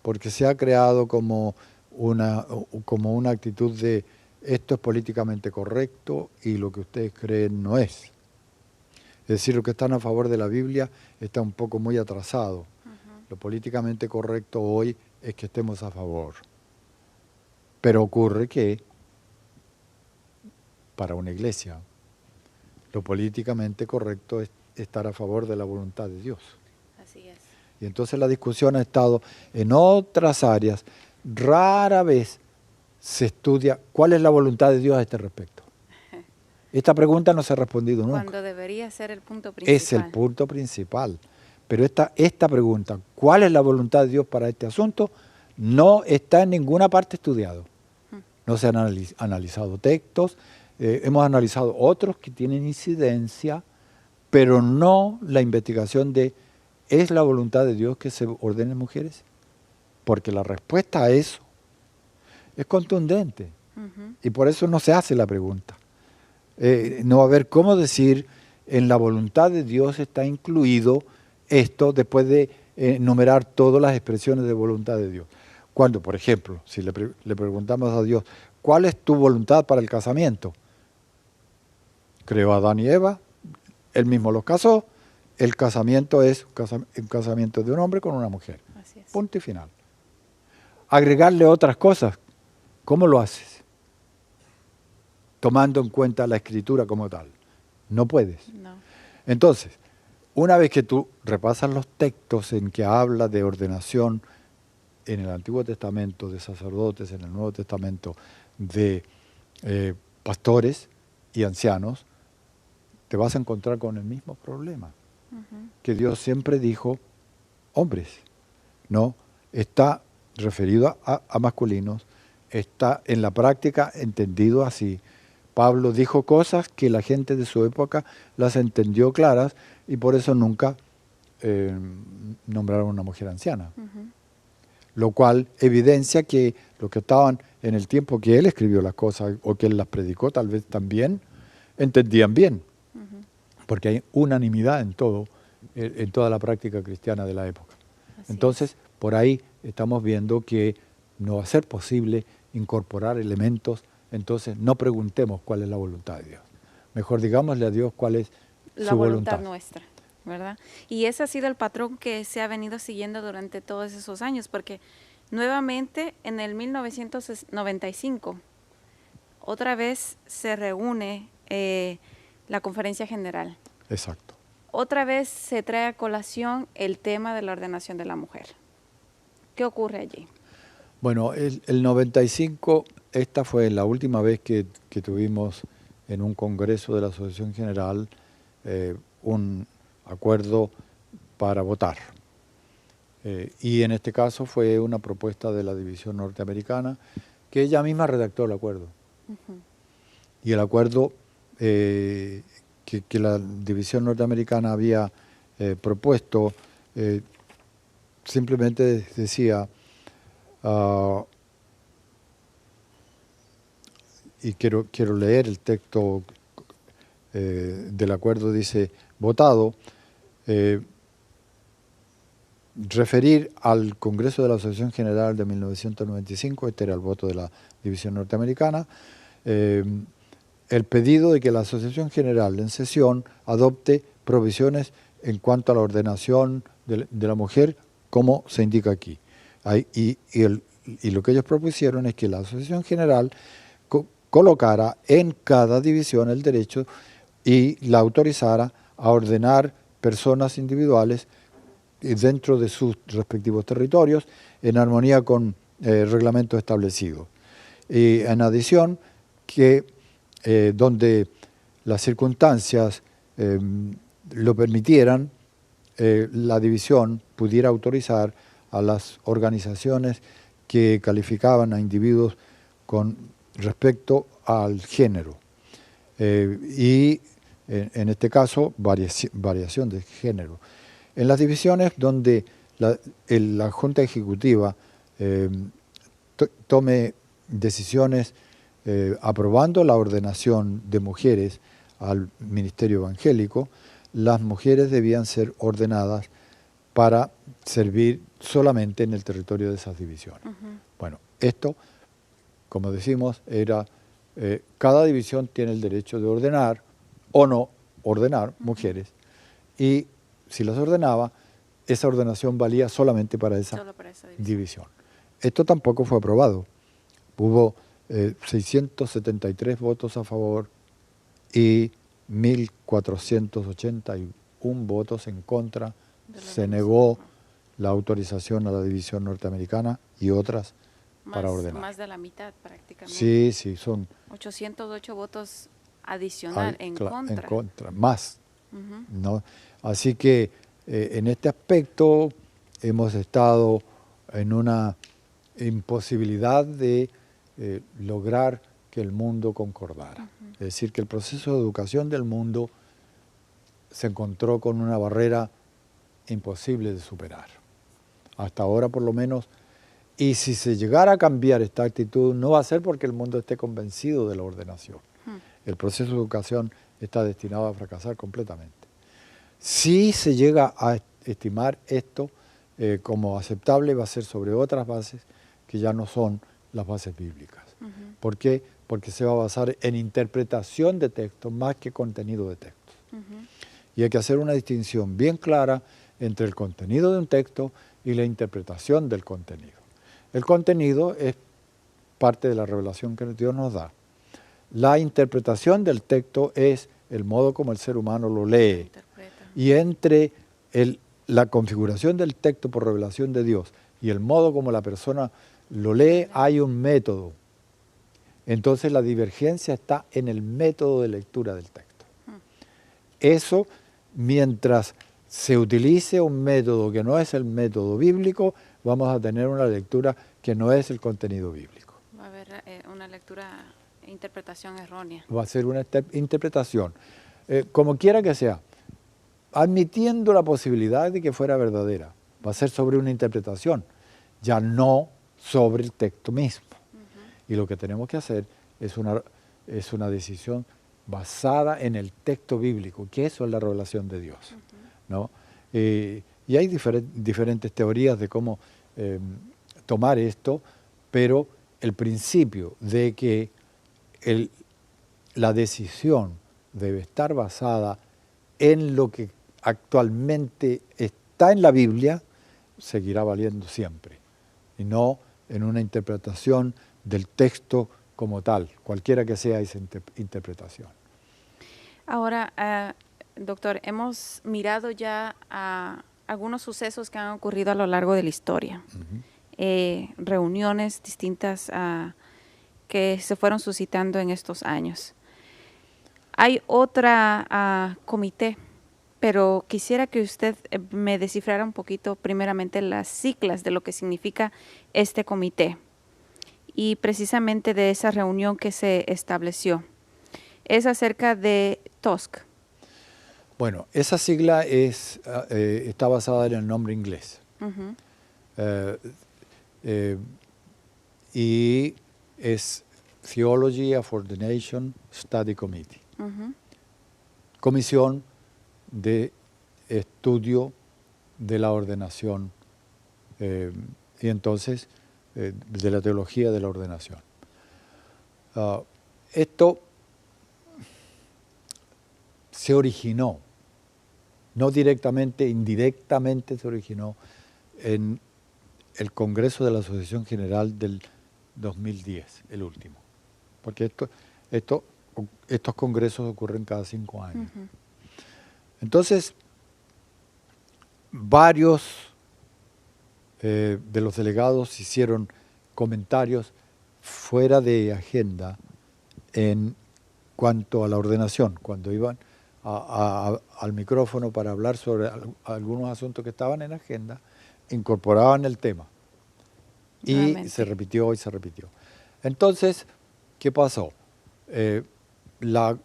porque se ha creado como una actitud de esto es políticamente correcto y lo que ustedes creen no es. Es decir, los que están a favor de la Biblia está un poco muy atrasado. Lo políticamente correcto hoy es que estemos a favor. Pero ocurre que para una iglesia lo políticamente correcto es estar a favor de la voluntad de Dios. Así es. Y entonces la discusión ha estado en otras áreas. Rara vez se estudia cuál es la voluntad de Dios a este respecto. Esta pregunta no se ha respondido nunca. Cuando debería ser el punto principal. Es el punto principal. Pero esta pregunta, ¿cuál es la voluntad de Dios para este asunto? No está en ninguna parte estudiado. No se han analizado textos, hemos analizado otros que tienen incidencia, pero no la investigación de ¿es la voluntad de Dios que se ordenen mujeres? Porque la respuesta a eso es contundente. Y por eso no se hace la pregunta. No va a haber cómo decir, en la voluntad de Dios está incluido esto después de enumerar todas las expresiones de voluntad de Dios. Cuando, por ejemplo, si le preguntamos a Dios, ¿cuál es tu voluntad para el casamiento? Creó a Adán y Eva, él mismo los casó, el casamiento es un casamiento de un hombre con una mujer. Así es. Punto y final. Agregarle otras cosas, ¿cómo lo haces? Tomando en cuenta la escritura como tal. No puedes. No. Entonces, una vez que tú repasas los textos en que habla de ordenación en el Antiguo Testamento, de sacerdotes, en el Nuevo Testamento, de pastores y ancianos, te vas a encontrar con el mismo problema. Que Dios siempre dijo, hombres. No, está referido a masculinos, está en la práctica entendido así. Pablo dijo cosas que la gente de su época las entendió claras y por eso nunca nombraron a una mujer anciana. Lo cual evidencia que los que estaban en el tiempo que él escribió las cosas o que él las predicó tal vez también, entendían bien. Porque hay unanimidad en todo, en toda la práctica cristiana de la época. Así Entonces, por ahí estamos viendo que no va a ser posible incorporar elementos. Entonces, no preguntemos cuál es la voluntad de Dios. Mejor digámosle a Dios cuál es la su voluntad voluntad nuestra, ¿verdad? Y ese ha sido el patrón que se ha venido siguiendo durante todos esos años, porque nuevamente en el 1995 otra vez se reúne la Conferencia General. Exacto. Otra vez se trae a colación el tema de la ordenación de la mujer. ¿Qué ocurre allí? Bueno, el 95, esta fue la última vez que tuvimos en un congreso de la Asociación General un acuerdo para votar. Y en este caso fue una propuesta de la División Norteamericana, que ella misma redactó el acuerdo. Y el acuerdo que la División Norteamericana había propuesto simplemente decía, y quiero leer el texto del acuerdo, dice, votado, referir al Congreso de la Asociación General de 1995, este era el voto de la División Norteamericana, el pedido de que la Asociación General en sesión adopte provisiones en cuanto a la ordenación de la mujer, como se indica aquí. Y lo que ellos propusieron es que la Asociación General colocara en cada división el derecho y la autorizara a ordenar personas individuales dentro de sus respectivos territorios en armonía con reglamentos establecidos. Y en adición, que donde las circunstancias lo permitieran, la división pudiera autorizar a las organizaciones que calificaban a individuos con respecto al género. Y en este caso, variación de género. En las divisiones donde la Junta Ejecutiva tome decisiones aprobando la ordenación de mujeres al ministerio evangélico, las mujeres debían ser ordenadas para servir solamente en el territorio de esas divisiones. Bueno, esto, como decimos, era cada división tiene el derecho de ordenar o no ordenar mujeres, y si las ordenaba, esa ordenación valía solamente para esa división. Esto tampoco fue aprobado. Hubo 673 votos a favor y 1.481 votos en contra. Se negó la autorización a la división norteamericana y otras para ordenar. Más de la mitad prácticamente. Sí, sí, son 808 votos adicional en contra. En contra, más. ¿No? Así que en este aspecto hemos estado en una imposibilidad de lograr que el mundo concordara. Es decir, que el proceso de educación del mundo se encontró con una barrera imposible de superar. Hasta ahora por lo menos. Y si se llegara a cambiar esta actitud, no va a ser porque el mundo esté convencido de la ordenación. El proceso de educación está destinado a fracasar completamente. Si se llega a estimar esto como aceptable, va a ser sobre otras bases que ya no son las bases bíblicas. ¿Por qué? Porque se va a basar en interpretación de textos más que contenido de textos. Y hay que hacer una distinción bien clara entre el contenido de un texto y la interpretación del contenido. El contenido es parte de la revelación que Dios nos da. La interpretación del texto es el modo como el ser humano lo lee. Y entre la configuración del texto por revelación de Dios y el modo como la persona lo lee, hay un método. Entonces la divergencia está en el método de lectura del texto. Eso, mientras se utilice un método que no es el método bíblico, vamos a tener una lectura que no es el contenido bíblico. Va a haber una lectura, interpretación errónea. Va a ser una interpretación, como quiera que sea, admitiendo la posibilidad de que fuera verdadera. Va a ser sobre una interpretación, ya no sobre el texto mismo. Y lo que tenemos que hacer es una decisión basada en el texto bíblico, que eso es la revelación de Dios, ¿no? Y hay diferentes teorías de cómo tomar esto, pero el principio de que la decisión debe estar basada en lo que actualmente está en la Biblia, seguirá valiendo siempre, y no en una interpretación del texto como tal, cualquiera que sea esa interpretación. Ahora, doctor, hemos mirado ya a algunos sucesos que han ocurrido a lo largo de la historia, reuniones distintas que se fueron suscitando en estos años. Hay otra comité, pero quisiera que usted me descifrara un poquito primeramente las siglas de lo que significa este comité y precisamente de esa reunión que se estableció. Es acerca de TOSC. Bueno, esa sigla está basada en el nombre inglés. Y es Theology of Ordination Study Committee. Comisión de estudio de la ordenación y entonces de la teología de la ordenación. Esto se originó, no directamente, indirectamente se originó en el Congreso de la Asociación General del 2010, el último. Porque estos congresos ocurren cada 5 años. Entonces, varios de los delegados hicieron comentarios fuera de agenda en cuanto a la ordenación, cuando iban al micrófono para hablar sobre algunos asuntos que estaban en agenda, incorporaban el tema. Y se repitió y se repitió. Entonces, ¿qué pasó? La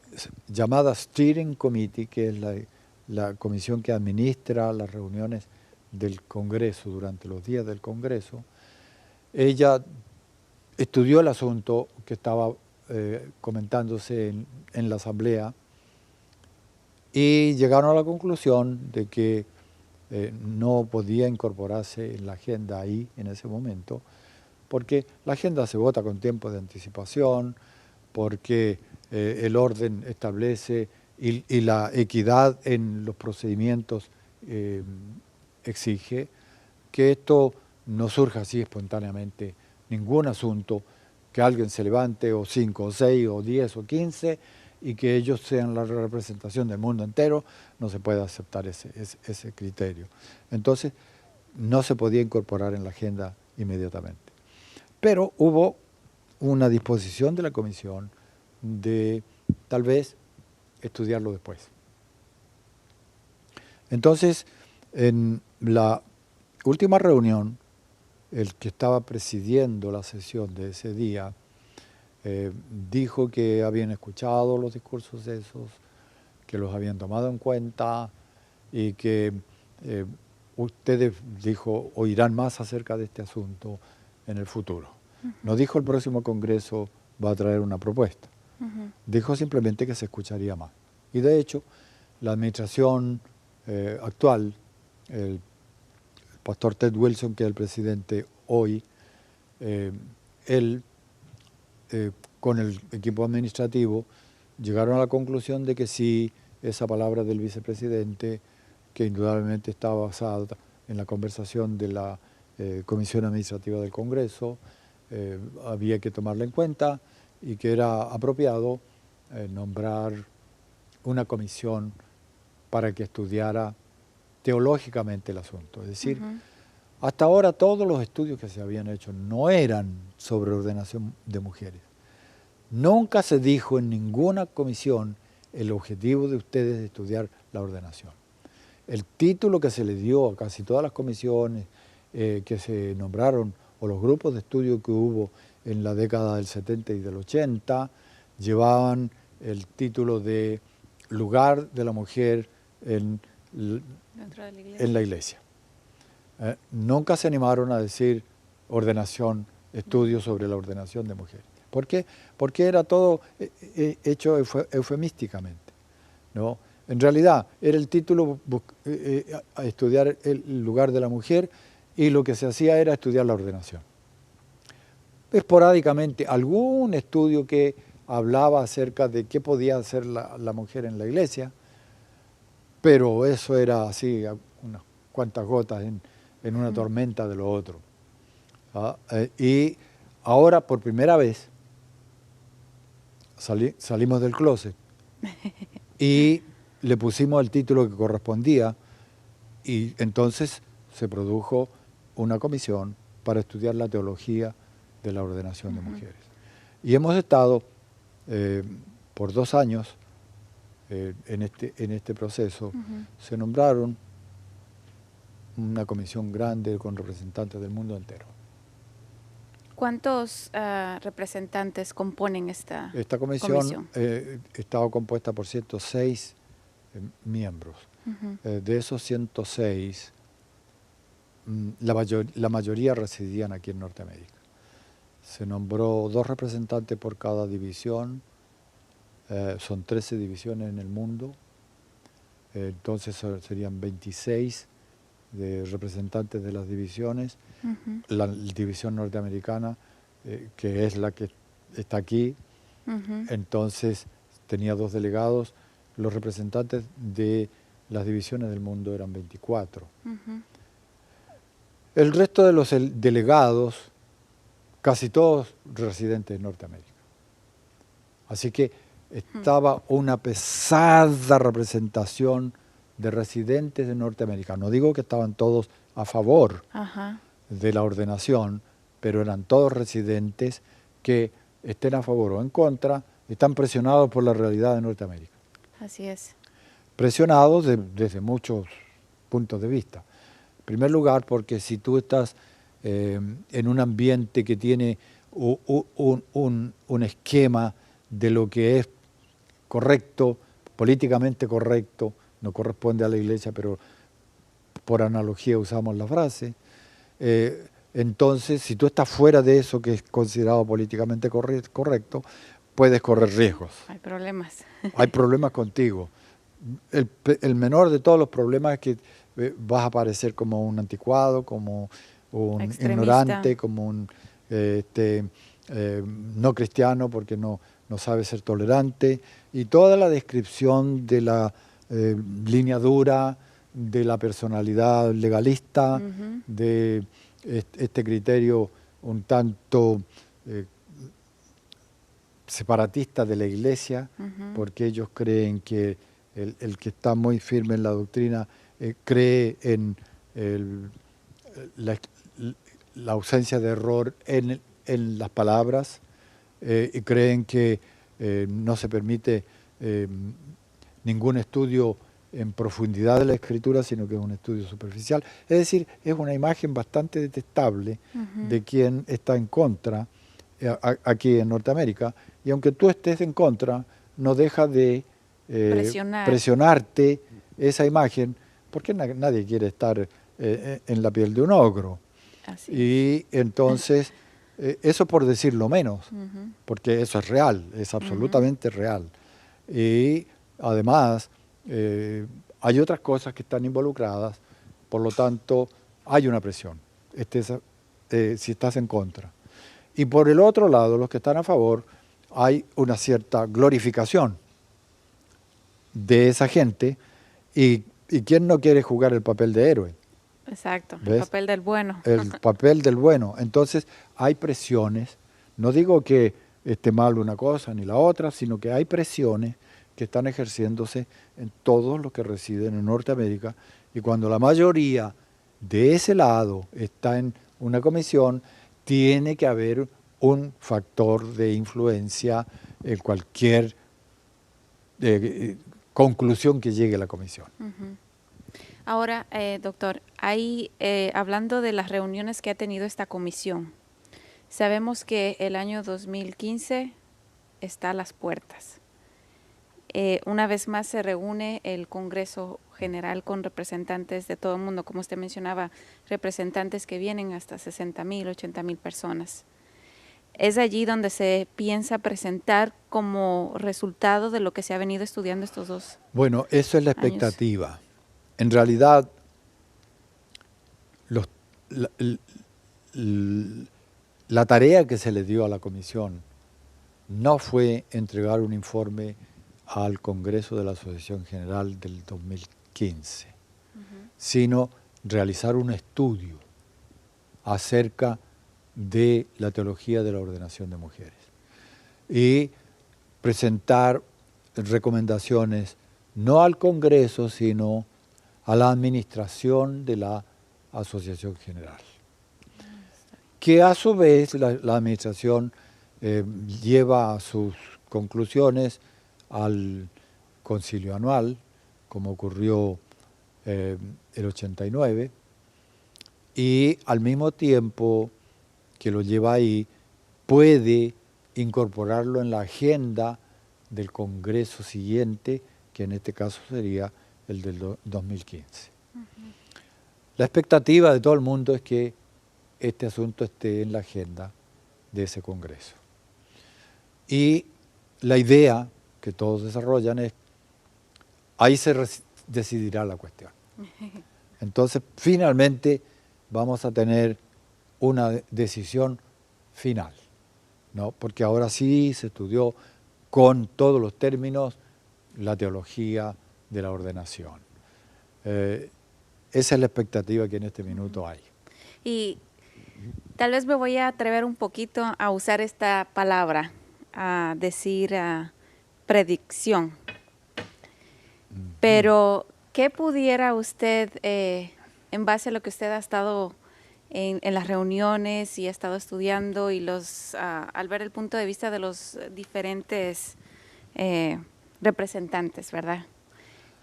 llamada Steering Committee, que es la comisión que administra las reuniones del Congreso durante los días del Congreso, ella estudió el asunto que estaba comentándose en la Asamblea y llegaron a la conclusión de que no podía incorporarse en la agenda ahí, en ese momento, porque la agenda se vota con tiempo de anticipación, porque el orden establece y la equidad en los procedimientos exige que esto no surja así espontáneamente, ningún asunto, que alguien se levante, o 5, o 6, o 10, o 15, y que ellos sean la representación del mundo entero, no se puede aceptar ese criterio. Entonces, no se podía incorporar en la agenda inmediatamente. Pero hubo una disposición de la comisión de tal vez estudiarlo después. Entonces, en la última reunión, el que estaba presidiendo la sesión de ese día dijo que habían escuchado los discursos esos, que los habían tomado en cuenta y que ustedes, dijo, oirán más acerca de este asunto en el futuro. No dijo el próximo Congreso va a traer una propuesta. Dijo simplemente que se escucharía más. Y de hecho, la administración actual, el pastor Ted Wilson, que es el presidente hoy, él, con el equipo administrativo, llegaron a la conclusión de que sí, esa palabra del vicepresidente, que indudablemente estaba basada en la conversación de la Comisión Administrativa del Congreso, había que tomarla en cuenta y que era apropiado nombrar una comisión para que estudiara teológicamente el asunto. Es decir, hasta ahora todos los estudios que se habían hecho no eran sobre ordenación de mujeres. Nunca se dijo en ninguna comisión el objetivo de ustedes de estudiar la ordenación. El título que se le dio a casi todas las comisiones que se nombraron, o los grupos de estudio que hubo en la década del 70 y del 80, llevaban el título de lugar de la mujer en la iglesia. Nunca se animaron a decir ordenación, estudios sobre la ordenación de mujeres. ¿Por qué? Porque era todo hecho eufemísticamente, ¿no? En realidad era el título a estudiar el lugar de la mujer, y lo que se hacía era estudiar la ordenación. Esporádicamente algún estudio que hablaba acerca de qué podía hacer la mujer en la iglesia, pero eso era así, unas cuantas gotas en una tormenta de lo otro. Y ahora, por primera vez, salimos del closet y le pusimos el título que correspondía, y entonces se produjo una comisión para estudiar la teología de la ordenación de mujeres. Y hemos estado por 2 años en este proceso. Se nombraron una comisión grande con representantes del mundo entero. ¿Cuántos representantes componen esta comisión? Estaba compuesta por 106 miembros. De esos 106, la mayoría residían aquí en Norteamérica. Se nombró 2 representantes por cada división. Son 13 divisiones en el mundo. Entonces serían 26 de representantes de las divisiones. La división norteamericana, que es la que está aquí, entonces tenía 2 delegados. Los representantes de las divisiones del mundo eran 24. El resto de los delegados, casi todos residentes de Norteamérica. Así que estaba una pesada representación de residentes de Norteamérica. No digo que estaban todos a favor de la ordenación, pero eran todos residentes que estén a favor o en contra, están presionados por la realidad de Norteamérica. Así es. Presionados desde muchos puntos de vista. En primer lugar, porque si tú estás en un ambiente que tiene un esquema de lo que es correcto, políticamente correcto, no corresponde a la iglesia, pero por analogía usamos la frase, entonces si tú estás fuera de eso que es considerado políticamente correcto, puedes correr riesgos. Hay problemas. Hay problemas contigo. El menor de todos los problemas es que vas a aparecer como un anticuado, como un ignorante, como un no cristiano porque no sabe ser tolerante, y toda la descripción de la línea dura, de la personalidad legalista, de este criterio un tanto separatista de la iglesia, porque ellos creen que el que está muy firme en la doctrina cree en la ausencia de error en las palabras, y creen que no se permite ningún estudio en profundidad de la Escritura, sino que es un estudio superficial. Es decir, es una imagen bastante detestable de quien está en contra aquí en Norteamérica, y aunque tú estés en contra, no deja de presionarte esa imagen, porque nadie quiere estar en la piel de un ogro. Así Y entonces, eso por decirlo menos, Ujú. porque eso es real, es absolutamente real. Y además, hay otras cosas que están involucradas, por lo tanto, hay una presión, si estás en contra. Y por el otro lado, los que están a favor, hay una cierta glorificación de esa gente. ¿Y quién no quiere jugar el papel de héroe? Exacto, el ¿Ves? papel del bueno. El papel del bueno. Entonces, hay presiones. No digo que esté mal una cosa ni la otra, sino que hay presiones que están ejerciéndose en todos los que residen en Norteamérica. Y cuando la mayoría de ese lado está en una comisión, tiene que haber un factor de influencia en cualquier conclusión que llegue a la comisión. Ujú. Ahora, doctor, hablando de las reuniones que ha tenido esta comisión, sabemos que el año 2015 está a las puertas. Una vez más se reúne el Congreso General con representantes de todo el mundo, como usted mencionaba, representantes que vienen hasta 60,000, 80,000 personas. Es allí donde se piensa presentar como resultado de lo que se ha venido estudiando estos 2 Bueno, eso es la años. expectativa. En realidad, los- la, la tarea que se le dio a la comisión no fue entregar un informe al Congreso de la Asociación General del 2015, sino realizar un estudio acerca de la teología de la ordenación de mujeres y presentar recomendaciones no al Congreso, sino a la administración de la Asociación General, que a su vez la administración lleva sus conclusiones al concilio anual, como ocurrió el 89, y al mismo tiempo que lo lleva ahí, puede incorporarlo en la agenda del Congreso siguiente, que en este caso sería el del 2015. La expectativa de todo el mundo es que este asunto esté en la agenda de ese Congreso. Y la idea que todos desarrollan es, ahí se decidirá la cuestión. Entonces, finalmente, vamos a tener una decisión final, ¿no? Porque ahora sí se estudió con todos los términos la teología de la ordenación. Esa es la expectativa que en este minuto hay. Y tal vez me voy a atrever un poquito a usar esta palabra, a decir predicción. Pero, ¿qué pudiera usted, en base a lo que usted ha estado en las reuniones y ha estado estudiando y al ver el punto de vista de los diferentes representantes, ¿verdad?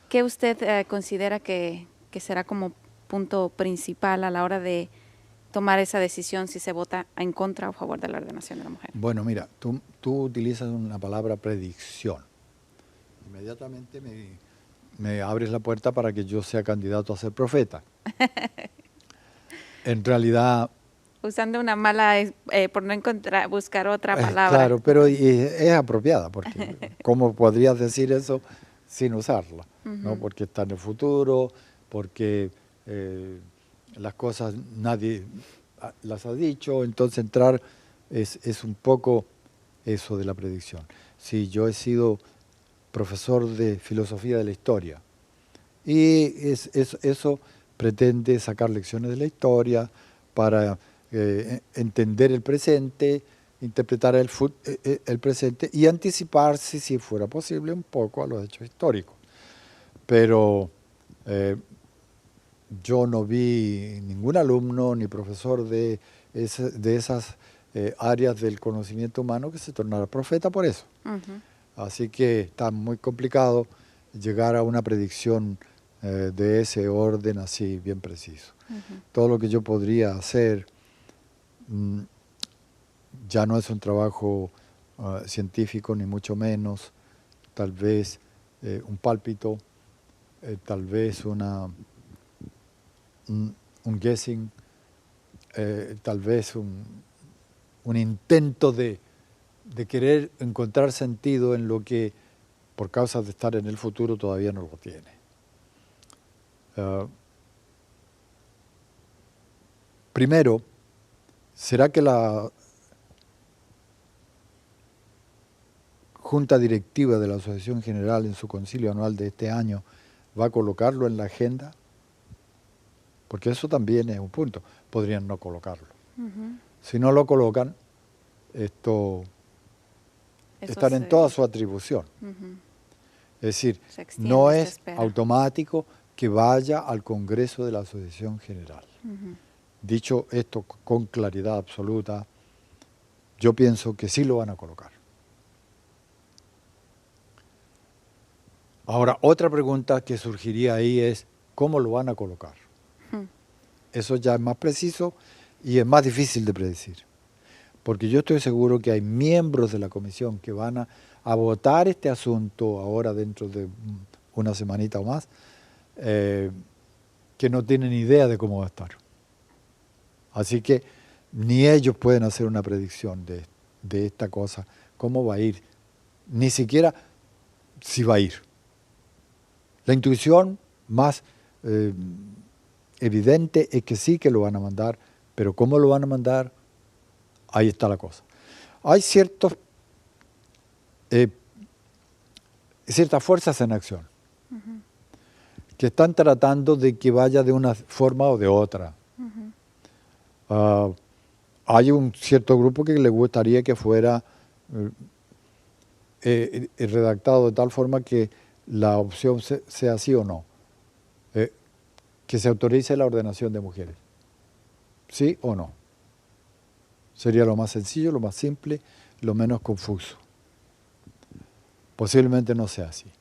¿Qué usted considera que será como punto principal a la hora de tomar esa decisión si se vota en contra o a favor de la ordenación de la mujer? Bueno, mira, tú utilizas una palabra predicción. Inmediatamente me abres la puerta para que yo sea candidato a ser profeta. En realidad... Usando una mala, por no buscar otra palabra. Claro, pero es apropiada, porque ¿cómo podrías decir eso sin usarla? ¿No? Porque está en el futuro, porque las cosas nadie las ha dicho, entonces entrar es un poco eso de la predicción. Sí, yo he sido profesor de filosofía de la historia y eso pretende sacar lecciones de la historia para entender el presente, interpretar el presente y anticiparse, si fuera posible, un poco a los hechos históricos. Pero yo no vi ningún alumno ni profesor de esas áreas del conocimiento humano que se tornara profeta por eso. Así que está muy complicado llegar a una predicción de ese orden así bien preciso. Todo lo que yo podría hacer ya no es un trabajo científico, ni mucho menos, tal vez un pálpito, tal vez un guessing, tal vez un intento de querer encontrar sentido en lo que, por causa de estar en el futuro, todavía no lo tiene. Primero, ¿será que la Junta Directiva de la Asociación General en su concilio anual de este año va a colocarlo en la agenda? Porque eso también es un punto. Podrían no colocarlo. Si no lo colocan, están en toda su atribución. Es decir, no es automático que vaya al Congreso de la Asociación General. Dicho esto con claridad absoluta, yo pienso que sí lo van a colocar. Ahora, otra pregunta que surgiría ahí es, ¿cómo lo van a colocar? Eso ya es más preciso y es más difícil de predecir. Porque yo estoy seguro que hay miembros de la comisión que van a votar este asunto ahora dentro de una semanita o más, que no tienen idea de cómo va a estar. Así que ni ellos pueden hacer una predicción de esta cosa, cómo va a ir, ni siquiera si va a ir. La intuición más evidente es que sí que lo van a mandar, pero cómo lo van a mandar, ahí está la cosa. Hay ciertas fuerzas en acción que están tratando de que vaya de una forma o de otra. Hay un cierto grupo que le gustaría que fuera redactado de tal forma que la opción sea sí o no. Que se autorice la ordenación de mujeres. ¿Sí o no? Sería lo más sencillo, lo más simple, lo menos confuso. Posiblemente no sea así.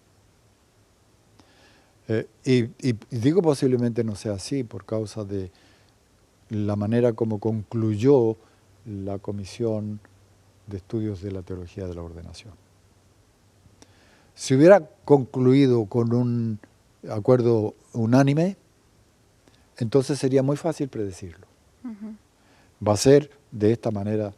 Y digo posiblemente no sea así por causa de la manera como concluyó la Comisión de Estudios de la Teología de la Ordenación. Si hubiera concluido con un acuerdo unánime, entonces sería muy fácil predecirlo. Va a ser de esta manera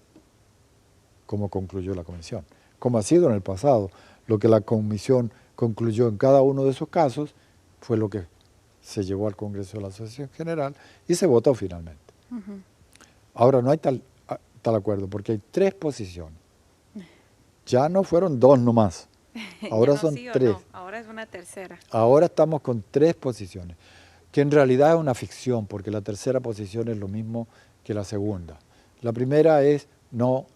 como concluyó la comisión. Como ha sido en el pasado, lo que la comisión concluyó en cada uno de esos casos fue lo que se llevó al Congreso de la Asociación General y se votó finalmente. Ahora no hay tal acuerdo porque hay 3 posiciones. Ya no fueron 2 nomás. Ahora son 3. No. Ahora es una tercera. Ahora estamos con 3 posiciones, que en realidad es una ficción, porque la tercera posición es lo mismo que la segunda. La primera es no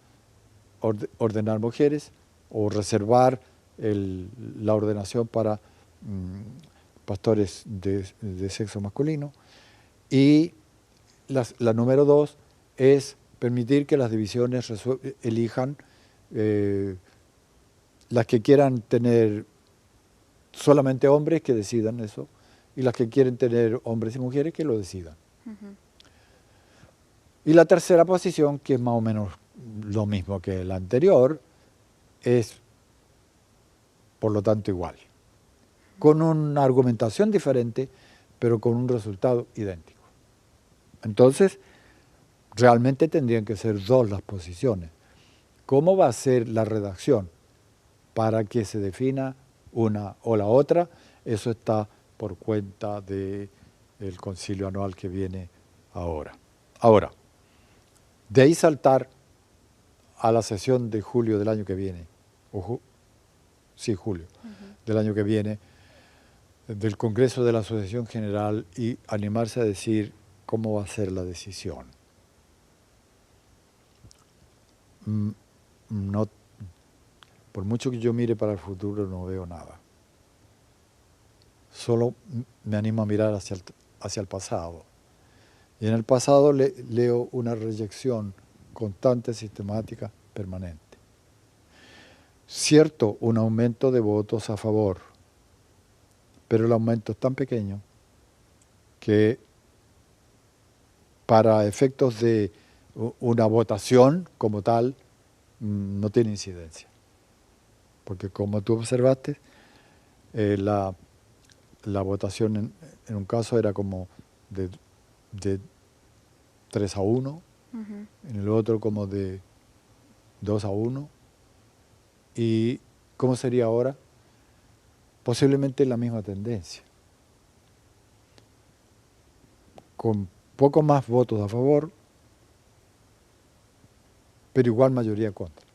ordenar mujeres o reservar la ordenación para pastores de sexo masculino. Y la número 2 es permitir que las divisiones elijan las que quieran tener solamente hombres que decidan eso, y las que quieren tener hombres y mujeres que lo decidan. Y la tercera posición, que es más o menos lo mismo que la anterior, es por lo tanto igual, con una argumentación diferente, pero con un resultado idéntico. Entonces, realmente tendrían que ser 2 las posiciones. ¿Cómo va a ser la redacción para que se defina una o la otra? Eso está por cuenta del concilio anual que viene ahora. Ahora, de ahí saltar a la sesión de julio del año que viene, julio del año que viene, del Congreso de la Asociación General, y animarse a decir cómo va a ser la decisión. No, por mucho que yo mire para el futuro, no veo nada. Solo me animo a mirar hacia el pasado. Y en el pasado leo una reyección constante, sistemática, permanente. Cierto, un aumento de votos a favor, pero el aumento es tan pequeño que para efectos de una votación como tal no tiene incidencia. Porque como tú observaste, la votación en un caso era como de de 3-1, en el otro como de 2-1. ¿Y cómo sería ahora? Posiblemente la misma tendencia, con poco más votos a favor, pero igual mayoría contra.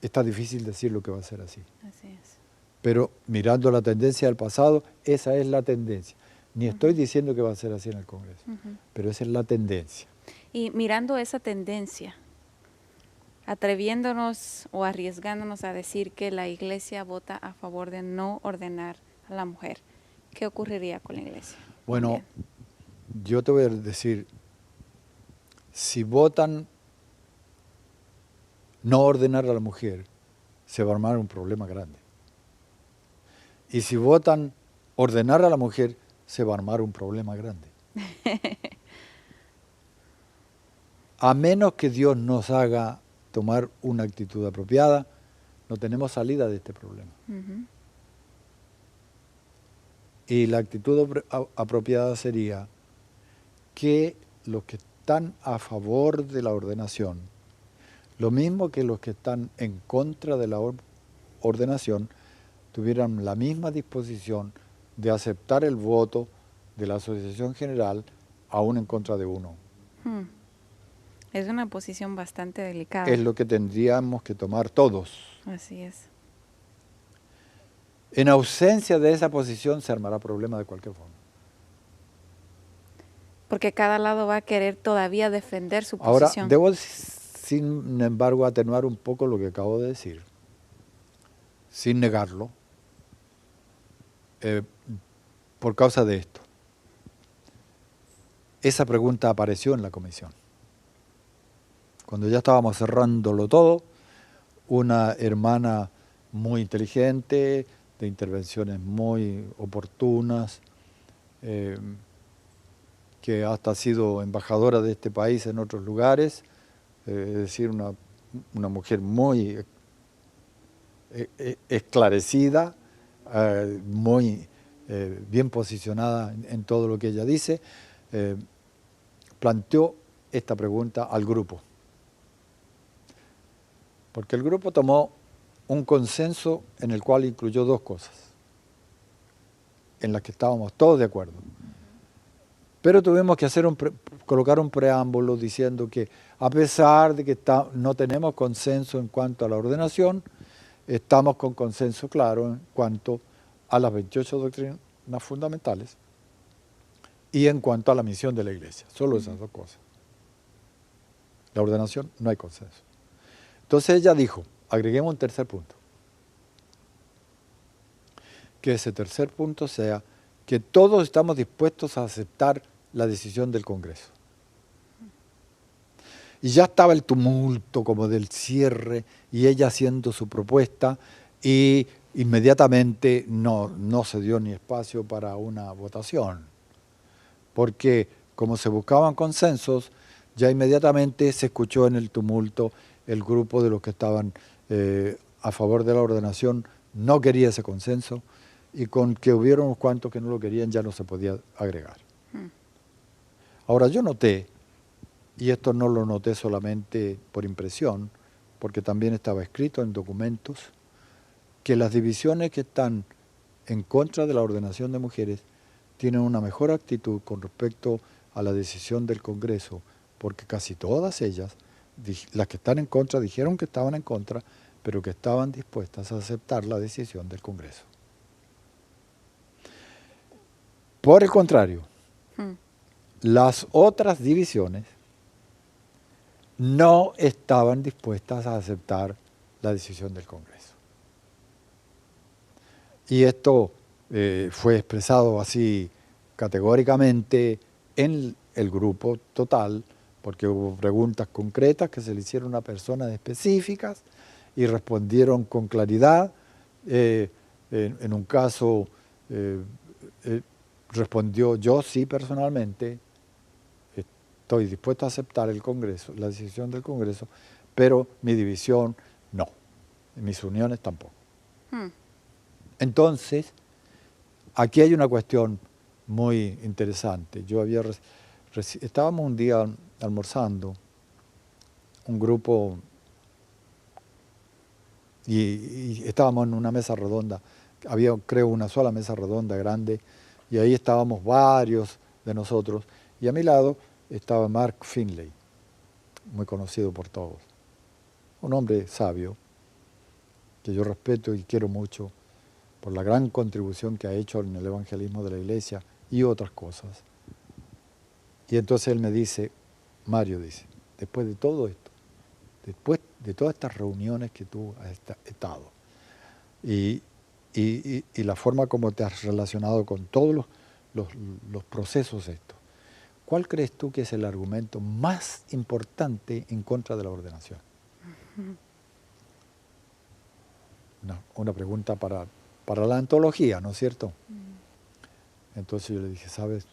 Está difícil decir lo que va a ser así. Así es. Pero mirando la tendencia del pasado, esa es la tendencia. Ni estoy diciendo que va a ser así en el Congreso, pero esa es la tendencia. Y mirando esa tendencia, atreviéndonos o arriesgándonos a decir que la Iglesia vota a favor de no ordenar a la mujer, ¿qué ocurriría con la Iglesia? Bueno, También. yo te voy a decir, si votan no ordenar a la mujer, se va a armar un problema grande. Y si votan ordenar a la mujer, se va a armar un problema grande. A menos que Dios nos haga tomar una actitud apropiada, no tenemos salida de este problema. Y la actitud apropiada sería que los que están a favor de la ordenación, lo mismo que los que están en contra de la ordenación, tuvieran la misma disposición de aceptar el voto de la Asociación General aún en contra de uno. Es una posición bastante delicada. Es lo que tendríamos que tomar todos. Así es. En ausencia de esa posición se armará problema de cualquier forma. Porque cada lado va a querer todavía defender su Ahora, posición. debo, sin embargo, atenuar un poco lo que acabo de decir, sin negarlo, por causa de esto. Esa pregunta apareció en la comisión. Cuando ya estábamos cerrándolo todo, una hermana muy inteligente, de intervenciones muy oportunas, que hasta ha sido embajadora de este país en otros lugares, es decir, una mujer muy esclarecida, muy bien posicionada en todo lo que ella dice, planteó esta pregunta al grupo. Porque el grupo tomó un consenso en el cual incluyó dos cosas, en las que estábamos todos de acuerdo. Pero tuvimos que colocar un preámbulo diciendo que a pesar de que no tenemos consenso en cuanto a la ordenación, estamos con consenso claro en cuanto a las 28 doctrinas fundamentales y en cuanto a la misión de la Iglesia. Solo esas dos cosas. La ordenación, no hay consenso. Entonces ella dijo, agreguemos un tercer punto. Que ese tercer punto sea que todos estamos dispuestos a aceptar la decisión del Congreso. Y ya estaba el tumulto como del cierre y ella haciendo su propuesta y inmediatamente no se dio ni espacio para una votación. Porque como se buscaban consensos, ya inmediatamente se escuchó en el tumulto el grupo de los que estaban a favor de la ordenación no quería ese consenso y con que hubieron unos cuantos que no lo querían ya no se podía agregar. Ahora yo noté, y esto no lo noté solamente por impresión, porque también estaba escrito en documentos, que las divisiones que están en contra de la ordenación de mujeres tienen una mejor actitud con respecto a la decisión del Congreso, porque casi todas ellas, las que están en contra, dijeron que estaban en contra, pero que estaban dispuestas a aceptar la decisión del Congreso. Por el contrario, las otras divisiones no estaban dispuestas a aceptar la decisión del Congreso. Y esto fue expresado así categóricamente en el grupo total, porque hubo preguntas concretas que se le hicieron a personas específicas y respondieron con claridad. En un caso respondió yo sí personalmente, estoy dispuesto a aceptar el Congreso, la decisión del Congreso, pero mi división no, mis uniones tampoco. Entonces, aquí hay una cuestión muy interesante. Estábamos un día almorzando, un grupo, y estábamos en una mesa redonda. Había, creo, una sola mesa redonda grande, y ahí estábamos varios de nosotros. Y a mi lado estaba Mark Finley, muy conocido por todos. Un hombre sabio, que yo respeto y quiero mucho por la gran contribución que ha hecho en el evangelismo de la iglesia y otras cosas. Y entonces él me dice, Mario dice, después de todo esto, después de todas estas reuniones que tú has estado, y la forma como te has relacionado con todos los procesos estos, ¿cuál crees tú que es el argumento más importante en contra de la ordenación? Una pregunta para la antología, ¿no es cierto? Entonces yo le dije, ¿sabes?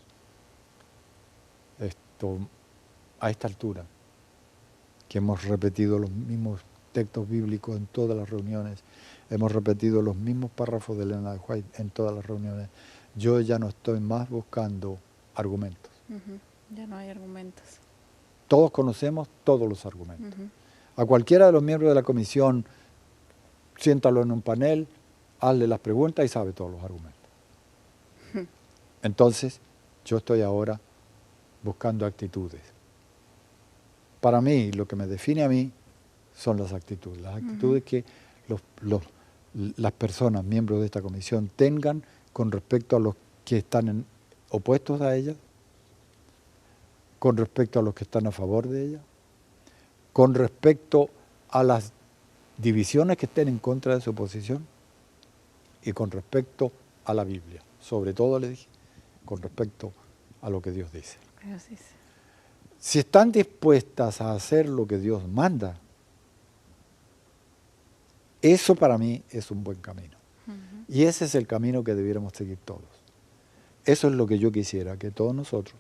A esta altura, que hemos repetido los mismos textos bíblicos en todas las reuniones, hemos repetido los mismos párrafos de Elena de White en todas las reuniones, yo ya no estoy más buscando argumentos. Ya no hay argumentos. Todos conocemos todos los argumentos. A cualquiera de los miembros de la comisión, siéntalo en un panel, hazle las preguntas y sabe todos los argumentos. Entonces, yo estoy ahora buscando actitudes. Para mí, lo que me define a mí son las actitudes. Las actitudes que las personas, miembros de esta comisión, tengan con respecto a los que están opuestos a ella, con respecto a los que están a favor de ella, con respecto a las divisiones que estén en contra de su posición y con respecto a la Biblia. Sobre todo, le dije, con respecto a lo que Dios dice. Si están dispuestas a hacer lo que Dios manda, eso para mí es un buen camino. Y ese es el camino que debiéramos seguir todos. Eso es lo que yo quisiera, que todos nosotros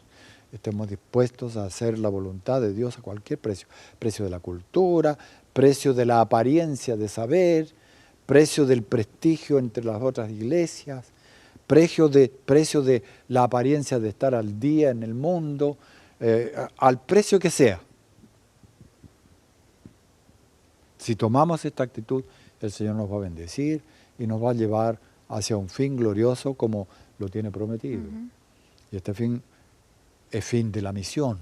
estemos dispuestos a hacer la voluntad de Dios a cualquier precio. Precio de la cultura, precio de la apariencia de saber, precio del prestigio entre las otras iglesias, precio de la apariencia de estar al día en el mundo, al precio que sea. Si tomamos esta actitud, el Señor nos va a bendecir y nos va a llevar hacia un fin glorioso como lo tiene prometido. Y este fin es fin de la misión,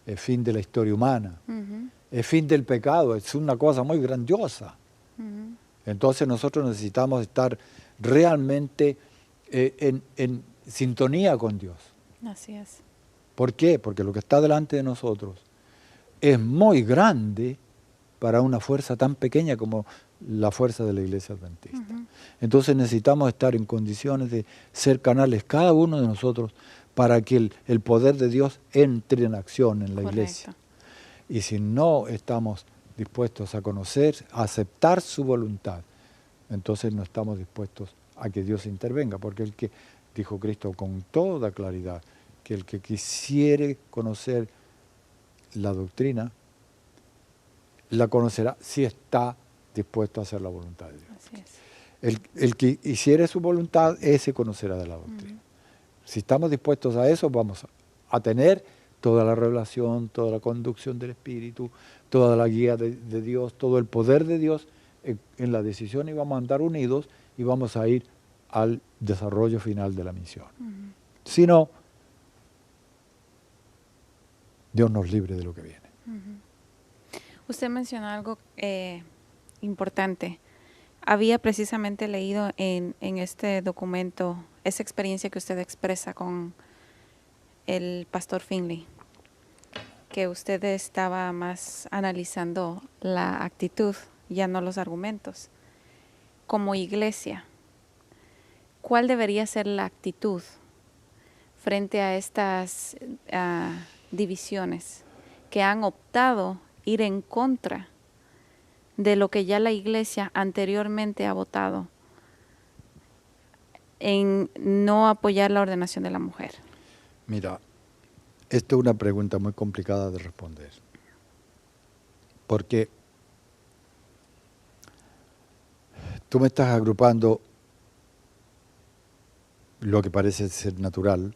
es fin de la historia humana, es fin del pecado, es una cosa muy grandiosa. Entonces nosotros necesitamos estar realmente en sintonía con Dios. Así es. ¿Por qué? Porque lo que está delante de nosotros es muy grande para una fuerza tan pequeña como la fuerza de la Iglesia Adventista. Entonces necesitamos estar en condiciones de ser canales, cada uno de nosotros, para que el poder de Dios entre en acción en la Iglesia. Y si no estamos dispuestos a conocer, a aceptar su voluntad, entonces no estamos dispuestos a que Dios intervenga, porque el que, dijo Cristo con toda claridad, que el que quisiere conocer la doctrina, la conocerá si está dispuesto a hacer la voluntad de Dios. Así es. El que hiciere su voluntad, ese conocerá de la doctrina. Si estamos dispuestos a eso, vamos a tener toda la revelación, toda la conducción del Espíritu, toda la guía de Dios, todo el poder de Dios en la decisión, y vamos a andar unidos y vamos a ir al desarrollo final de la misión. Si no, Dios nos libre de lo que viene. Usted mencionó algo importante. Había precisamente leído en este documento esa experiencia que usted expresa con el pastor Finley, que usted estaba más analizando la actitud, ya no los argumentos. Como iglesia, ¿cuál debería ser la actitud frente a estas divisiones que han optado ir en contra de lo que ya la iglesia anteriormente ha votado en no apoyar la ordenación de la mujer? Mira, esta es una pregunta muy complicada de responder, porque tú me estás agrupando lo que parece ser natural,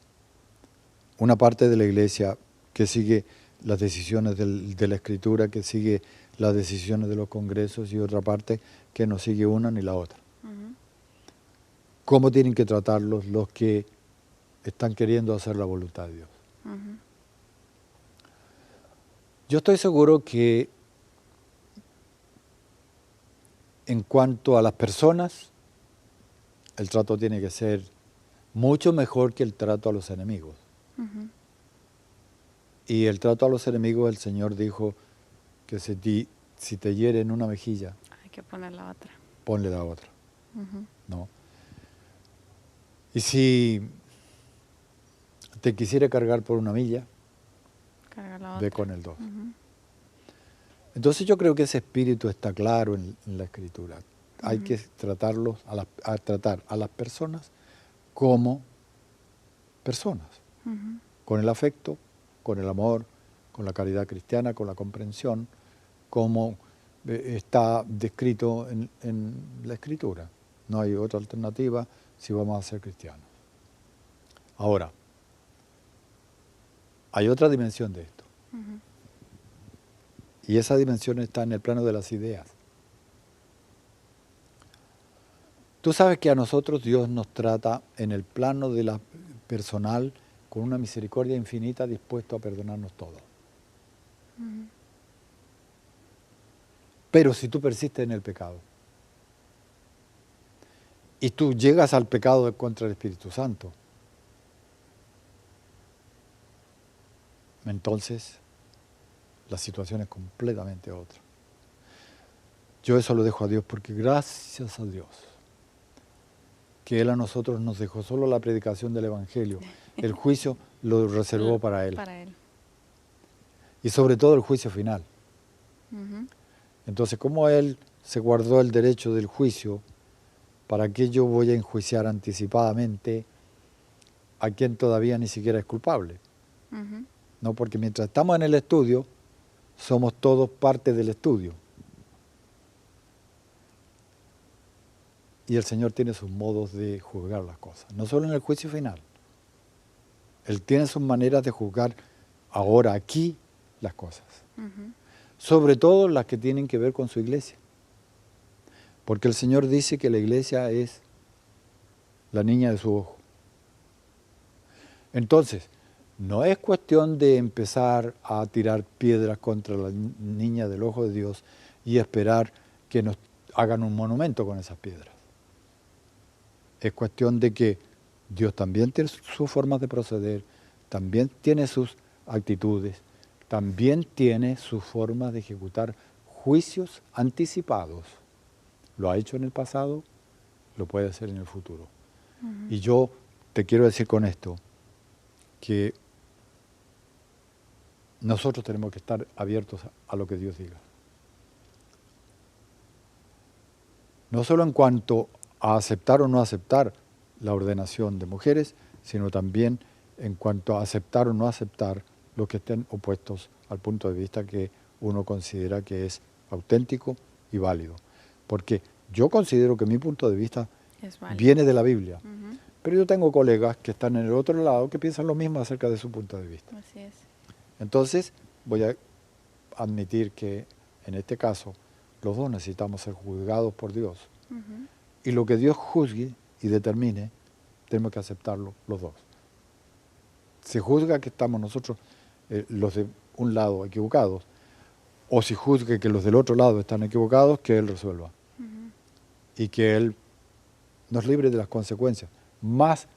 una parte de la iglesia que sigue las decisiones de la Escritura, que sigue las decisiones de los congresos, y otra parte que no sigue una ni la otra. ¿Cómo tienen que tratarlos los que están queriendo hacer la voluntad de Dios? Yo estoy seguro que en cuanto a las personas, el trato tiene que ser mucho mejor que el trato a los enemigos. Y el trato a los enemigos, el Señor dijo que si te hieren una mejilla, hay que poner la otra. Ponle la otra. ¿No? Y si te quisiera cargar por una milla, ve con el 2. Entonces yo creo que ese espíritu está claro en la Escritura. Hay que tratar a las personas como personas, con el afecto, con el amor, con la caridad cristiana, con la comprensión, como está descrito en la Escritura. No hay otra alternativa si vamos a ser cristianos. Ahora, hay otra dimensión de esto. Y esa dimensión está en el plano de las ideas. Tú sabes que a nosotros Dios nos trata en el plano de la personal con una misericordia infinita, dispuesto a perdonarnos todo. Pero si tú persistes en el pecado y tú llegas al pecado contra el Espíritu Santo, entonces la situación es completamente otra. Yo eso lo dejo a Dios, porque gracias a Dios que Él a nosotros nos dejó solo la predicación del Evangelio. El juicio lo reservó para Él. Y sobre todo el juicio final. Entonces, como Él se guardó el derecho del juicio, ¿para qué yo voy a enjuiciar anticipadamente a quien todavía ni siquiera es culpable? No, porque mientras estamos en el estudio, somos todos parte del estudio. Y el Señor tiene sus modos de juzgar las cosas, no solo en el juicio final. Él tiene sus maneras de juzgar ahora, aquí, las cosas. Sobre todo las que tienen que ver con su iglesia. Porque el Señor dice que la iglesia es la niña de su ojo. Entonces, no es cuestión de empezar a tirar piedras contra la niña del ojo de Dios y esperar que nos hagan un monumento con esas piedras. Es cuestión de que Dios también tiene sus formas de proceder, también tiene sus actitudes, también tiene sus formas de ejecutar juicios anticipados. Lo ha hecho en el pasado, lo puede hacer en el futuro. Y yo te quiero decir con esto que nosotros tenemos que estar abiertos a lo que Dios diga. No solo en cuanto a aceptar o no aceptar la ordenación de mujeres, sino también en cuanto a aceptar o no aceptar los que estén opuestos al punto de vista que uno considera que es auténtico y válido. Porque yo considero que mi punto de vista viene de la Biblia. Pero yo tengo colegas que están en el otro lado que piensan lo mismo acerca de su punto de vista. Así es. Entonces, voy a admitir que en este caso los dos necesitamos ser juzgados por Dios. Y lo que Dios juzgue y determine, tenemos que aceptarlo los dos. Se juzga que estamos nosotros, los de un lado, equivocados, o si juzgue que los del otro lado están equivocados, que Él resuelva. Y que Él nos libre de las consecuencias, más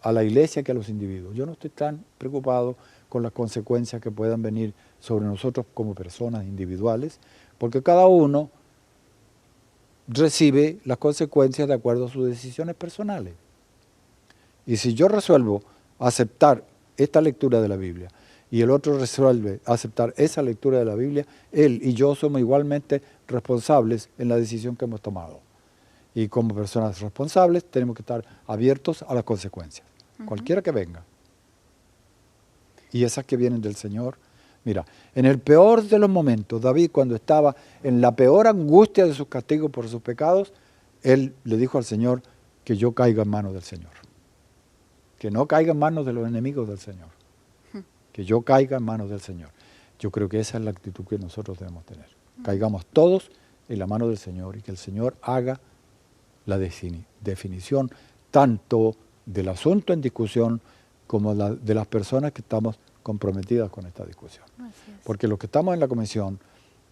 a la iglesia que a los individuos. Yo no estoy tan preocupado con las consecuencias que puedan venir sobre nosotros como personas individuales, porque cada uno recibe las consecuencias de acuerdo a sus decisiones personales. Y si yo resuelvo aceptar esta lectura de la Biblia y el otro resuelve aceptar esa lectura de la Biblia, él y yo somos igualmente responsables en la decisión que hemos tomado. Y como personas responsables tenemos que estar abiertos a las consecuencias, cualquiera que venga. Y esas que vienen del Señor. Mira, en el peor de los momentos, David, cuando estaba en la peor angustia de sus castigos por sus pecados, él le dijo al Señor que yo caiga en manos del Señor. que no caiga en manos de los enemigos del Señor, que yo caiga en manos del Señor. Yo creo que esa es la actitud que nosotros debemos tener. Caigamos todos en la mano del Señor y que el Señor haga la definición tanto del asunto en discusión como de las personas que estamos comprometidas con esta discusión. Porque los que estamos en la comisión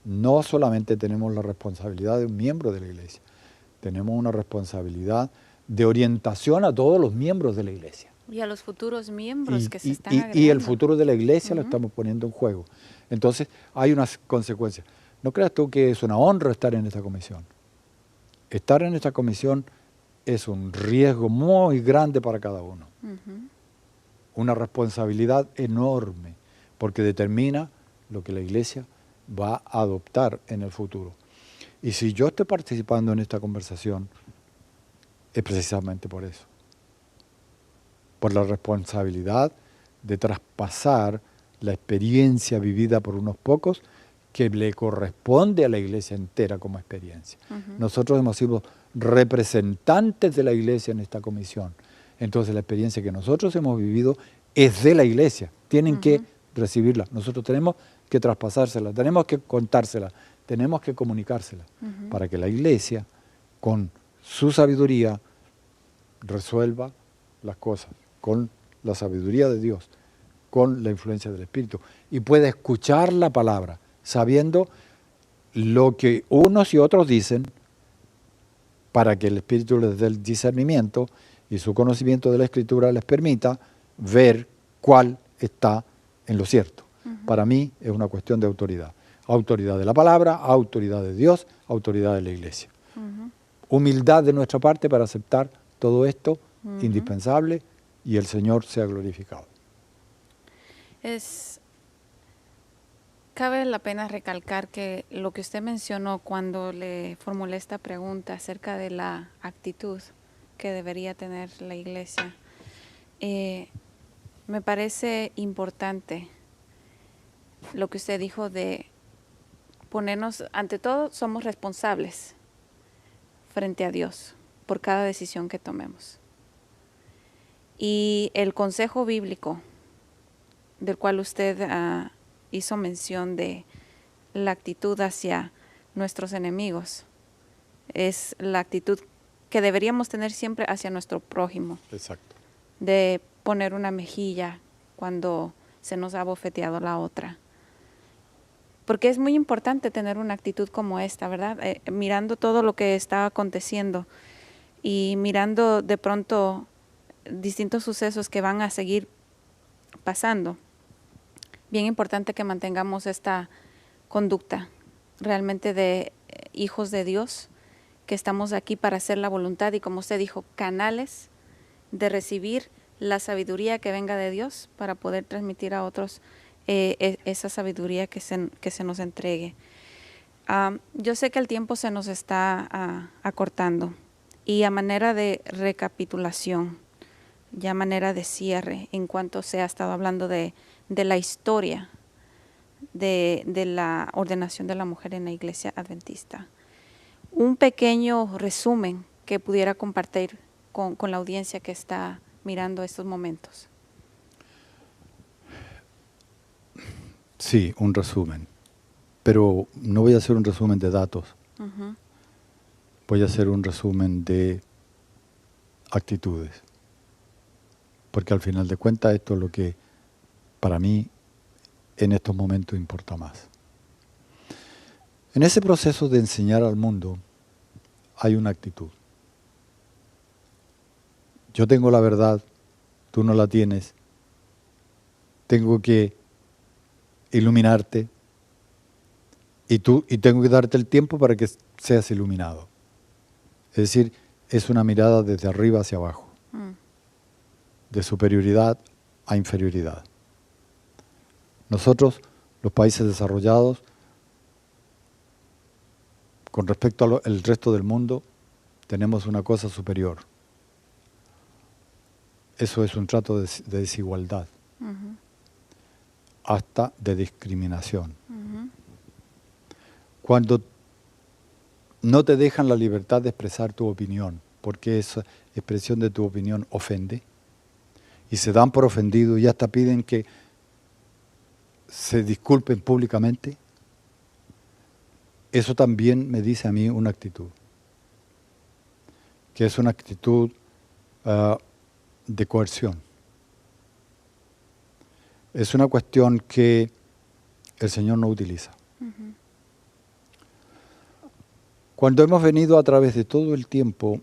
no solamente tenemos la responsabilidad de un miembro de la iglesia, tenemos una responsabilidad de orientación a todos los miembros de la iglesia. Y a los futuros miembros que se están agregando. Y el futuro de la iglesia lo estamos poniendo en juego. Entonces hay unas consecuencias. No creas tú que es una honra estar en esta comisión. Estar en esta comisión es un riesgo muy grande para cada uno. Una responsabilidad enorme, porque determina lo que la iglesia va a adoptar en el futuro. Y si yo estoy participando en esta conversación, es precisamente por eso. Por la responsabilidad de traspasar la experiencia vivida por unos pocos que le corresponde a la iglesia entera como experiencia. Nosotros hemos sido representantes de la iglesia en esta comisión. Entonces la experiencia que nosotros hemos vivido es de la iglesia. Tienen que recibirla. Nosotros tenemos que traspasársela, tenemos que contársela, tenemos que comunicársela para que la iglesia, con su sabiduría, resuelva las cosas, con la sabiduría de Dios, con la influencia del Espíritu, y pueda escuchar la palabra, sabiendo lo que unos y otros dicen, para que el Espíritu les dé el discernimiento y su conocimiento de la Escritura les permita ver cuál está en lo cierto. Para mí es una cuestión de autoridad. Autoridad de la palabra, autoridad de Dios, autoridad de la iglesia. Humildad de nuestra parte para aceptar todo esto, indispensable, y el Señor sea glorificado. Cabe la pena recalcar que lo que usted mencionó cuando le formulé esta pregunta acerca de la actitud que debería tener la iglesia, me parece importante lo que usted dijo de ponernos, ante todo, somos responsables frente a Dios por cada decisión que tomemos. Y el consejo bíblico del cual usted hizo mención de la actitud hacia nuestros enemigos es la actitud que deberíamos tener siempre hacia nuestro prójimo. Exacto. De poner una mejilla cuando se nos ha bofeteado la otra. Porque es muy importante tener una actitud como esta, ¿verdad? Mirando todo lo que está aconteciendo y mirando de pronto distintos sucesos que van a seguir pasando. Bien importante que mantengamos esta conducta realmente de hijos de Dios, que estamos aquí para hacer la voluntad y, como usted dijo, canales de recibir la sabiduría que venga de Dios para poder transmitir a otros esa sabiduría que se nos entregue. Yo sé que el tiempo se nos está acortando, y a manera de recapitulación, ya a manera de cierre, en cuanto se ha estado hablando de la historia de la ordenación de la mujer en la Iglesia Adventista, un pequeño resumen que pudiera compartir con la audiencia que está mirando estos momentos. Sí, un resumen, pero no voy a hacer un resumen de datos, voy a hacer un resumen de actitudes, porque al final de cuentas esto es lo que para mí en estos momentos importa más. En ese proceso de enseñar al mundo hay una actitud. Yo tengo la verdad, tú no la tienes, tengo que iluminarte y tengo que darte el tiempo para que seas iluminado. Es decir, es una mirada desde arriba hacia abajo, de superioridad a inferioridad. Nosotros, los países desarrollados, con respecto al resto del mundo, tenemos una cosa superior. Eso es un trato de desigualdad, hasta de discriminación. Cuando no te dejan la libertad de expresar tu opinión, porque esa expresión de tu opinión ofende, y se dan por ofendidos y hasta piden que se disculpen públicamente, eso también me dice a mí una actitud, que es una actitud de coerción. Es una cuestión que el Señor no utiliza. Ujú. Cuando hemos venido a través de todo el tiempo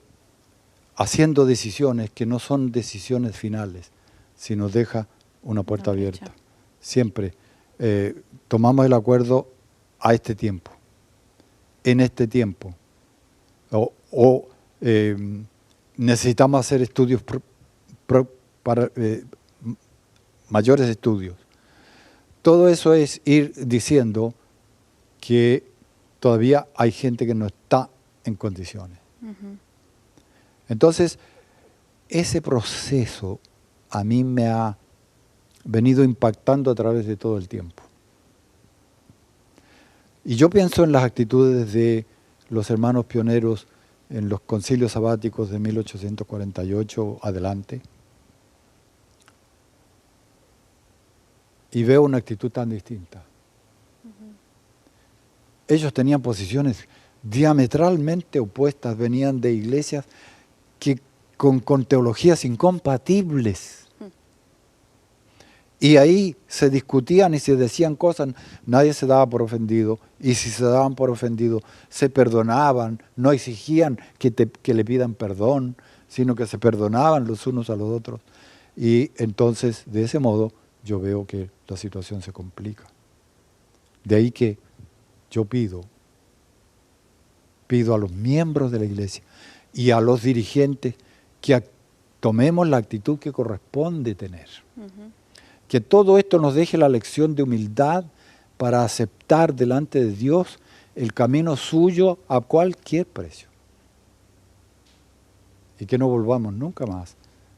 haciendo decisiones que no son decisiones finales, sino deja una puerta abierta. Siempre tomamos el acuerdo a este tiempo, en este tiempo, o necesitamos hacer estudios para mayores estudios. Todo eso es ir diciendo que todavía hay gente que no está en condiciones. Uh-huh. Entonces, ese proceso a mí me ha venido impactando a través de todo el tiempo. Y yo pienso en las actitudes de los hermanos pioneros en los concilios sabáticos de 1848 adelante, y veo una actitud tan distinta. Uh-huh. Ellos tenían posiciones diametralmente opuestas, venían de iglesias que con teologías incompatibles. Y ahí se discutían y se decían cosas, nadie se daba por ofendido, y si se daban por ofendido, se perdonaban, no exigían que le pidan perdón, sino que se perdonaban los unos a los otros. Y entonces, de ese modo, yo veo que la situación se complica. De ahí que yo pido a los miembros de la iglesia y a los dirigentes que tomemos la actitud que corresponde tener. Uh-huh. Que todo esto nos deje la lección de humildad para aceptar delante de Dios el camino suyo a cualquier precio. Y que no volvamos nunca más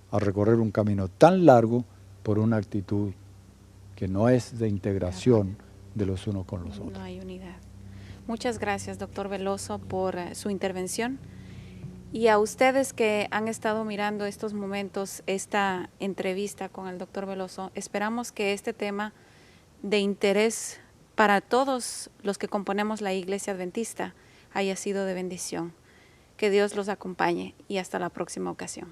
a recorrer un camino tan largo por una actitud que no es de integración de los unos con los otros. No hay unidad. Muchas gracias, doctor Veloso, por su intervención. Y a ustedes que han estado mirando estos momentos, esta entrevista con el doctor Veloso, esperamos que este tema de interés para todos los que componemos la Iglesia Adventista haya sido de bendición. Que Dios los acompañe y hasta la próxima ocasión.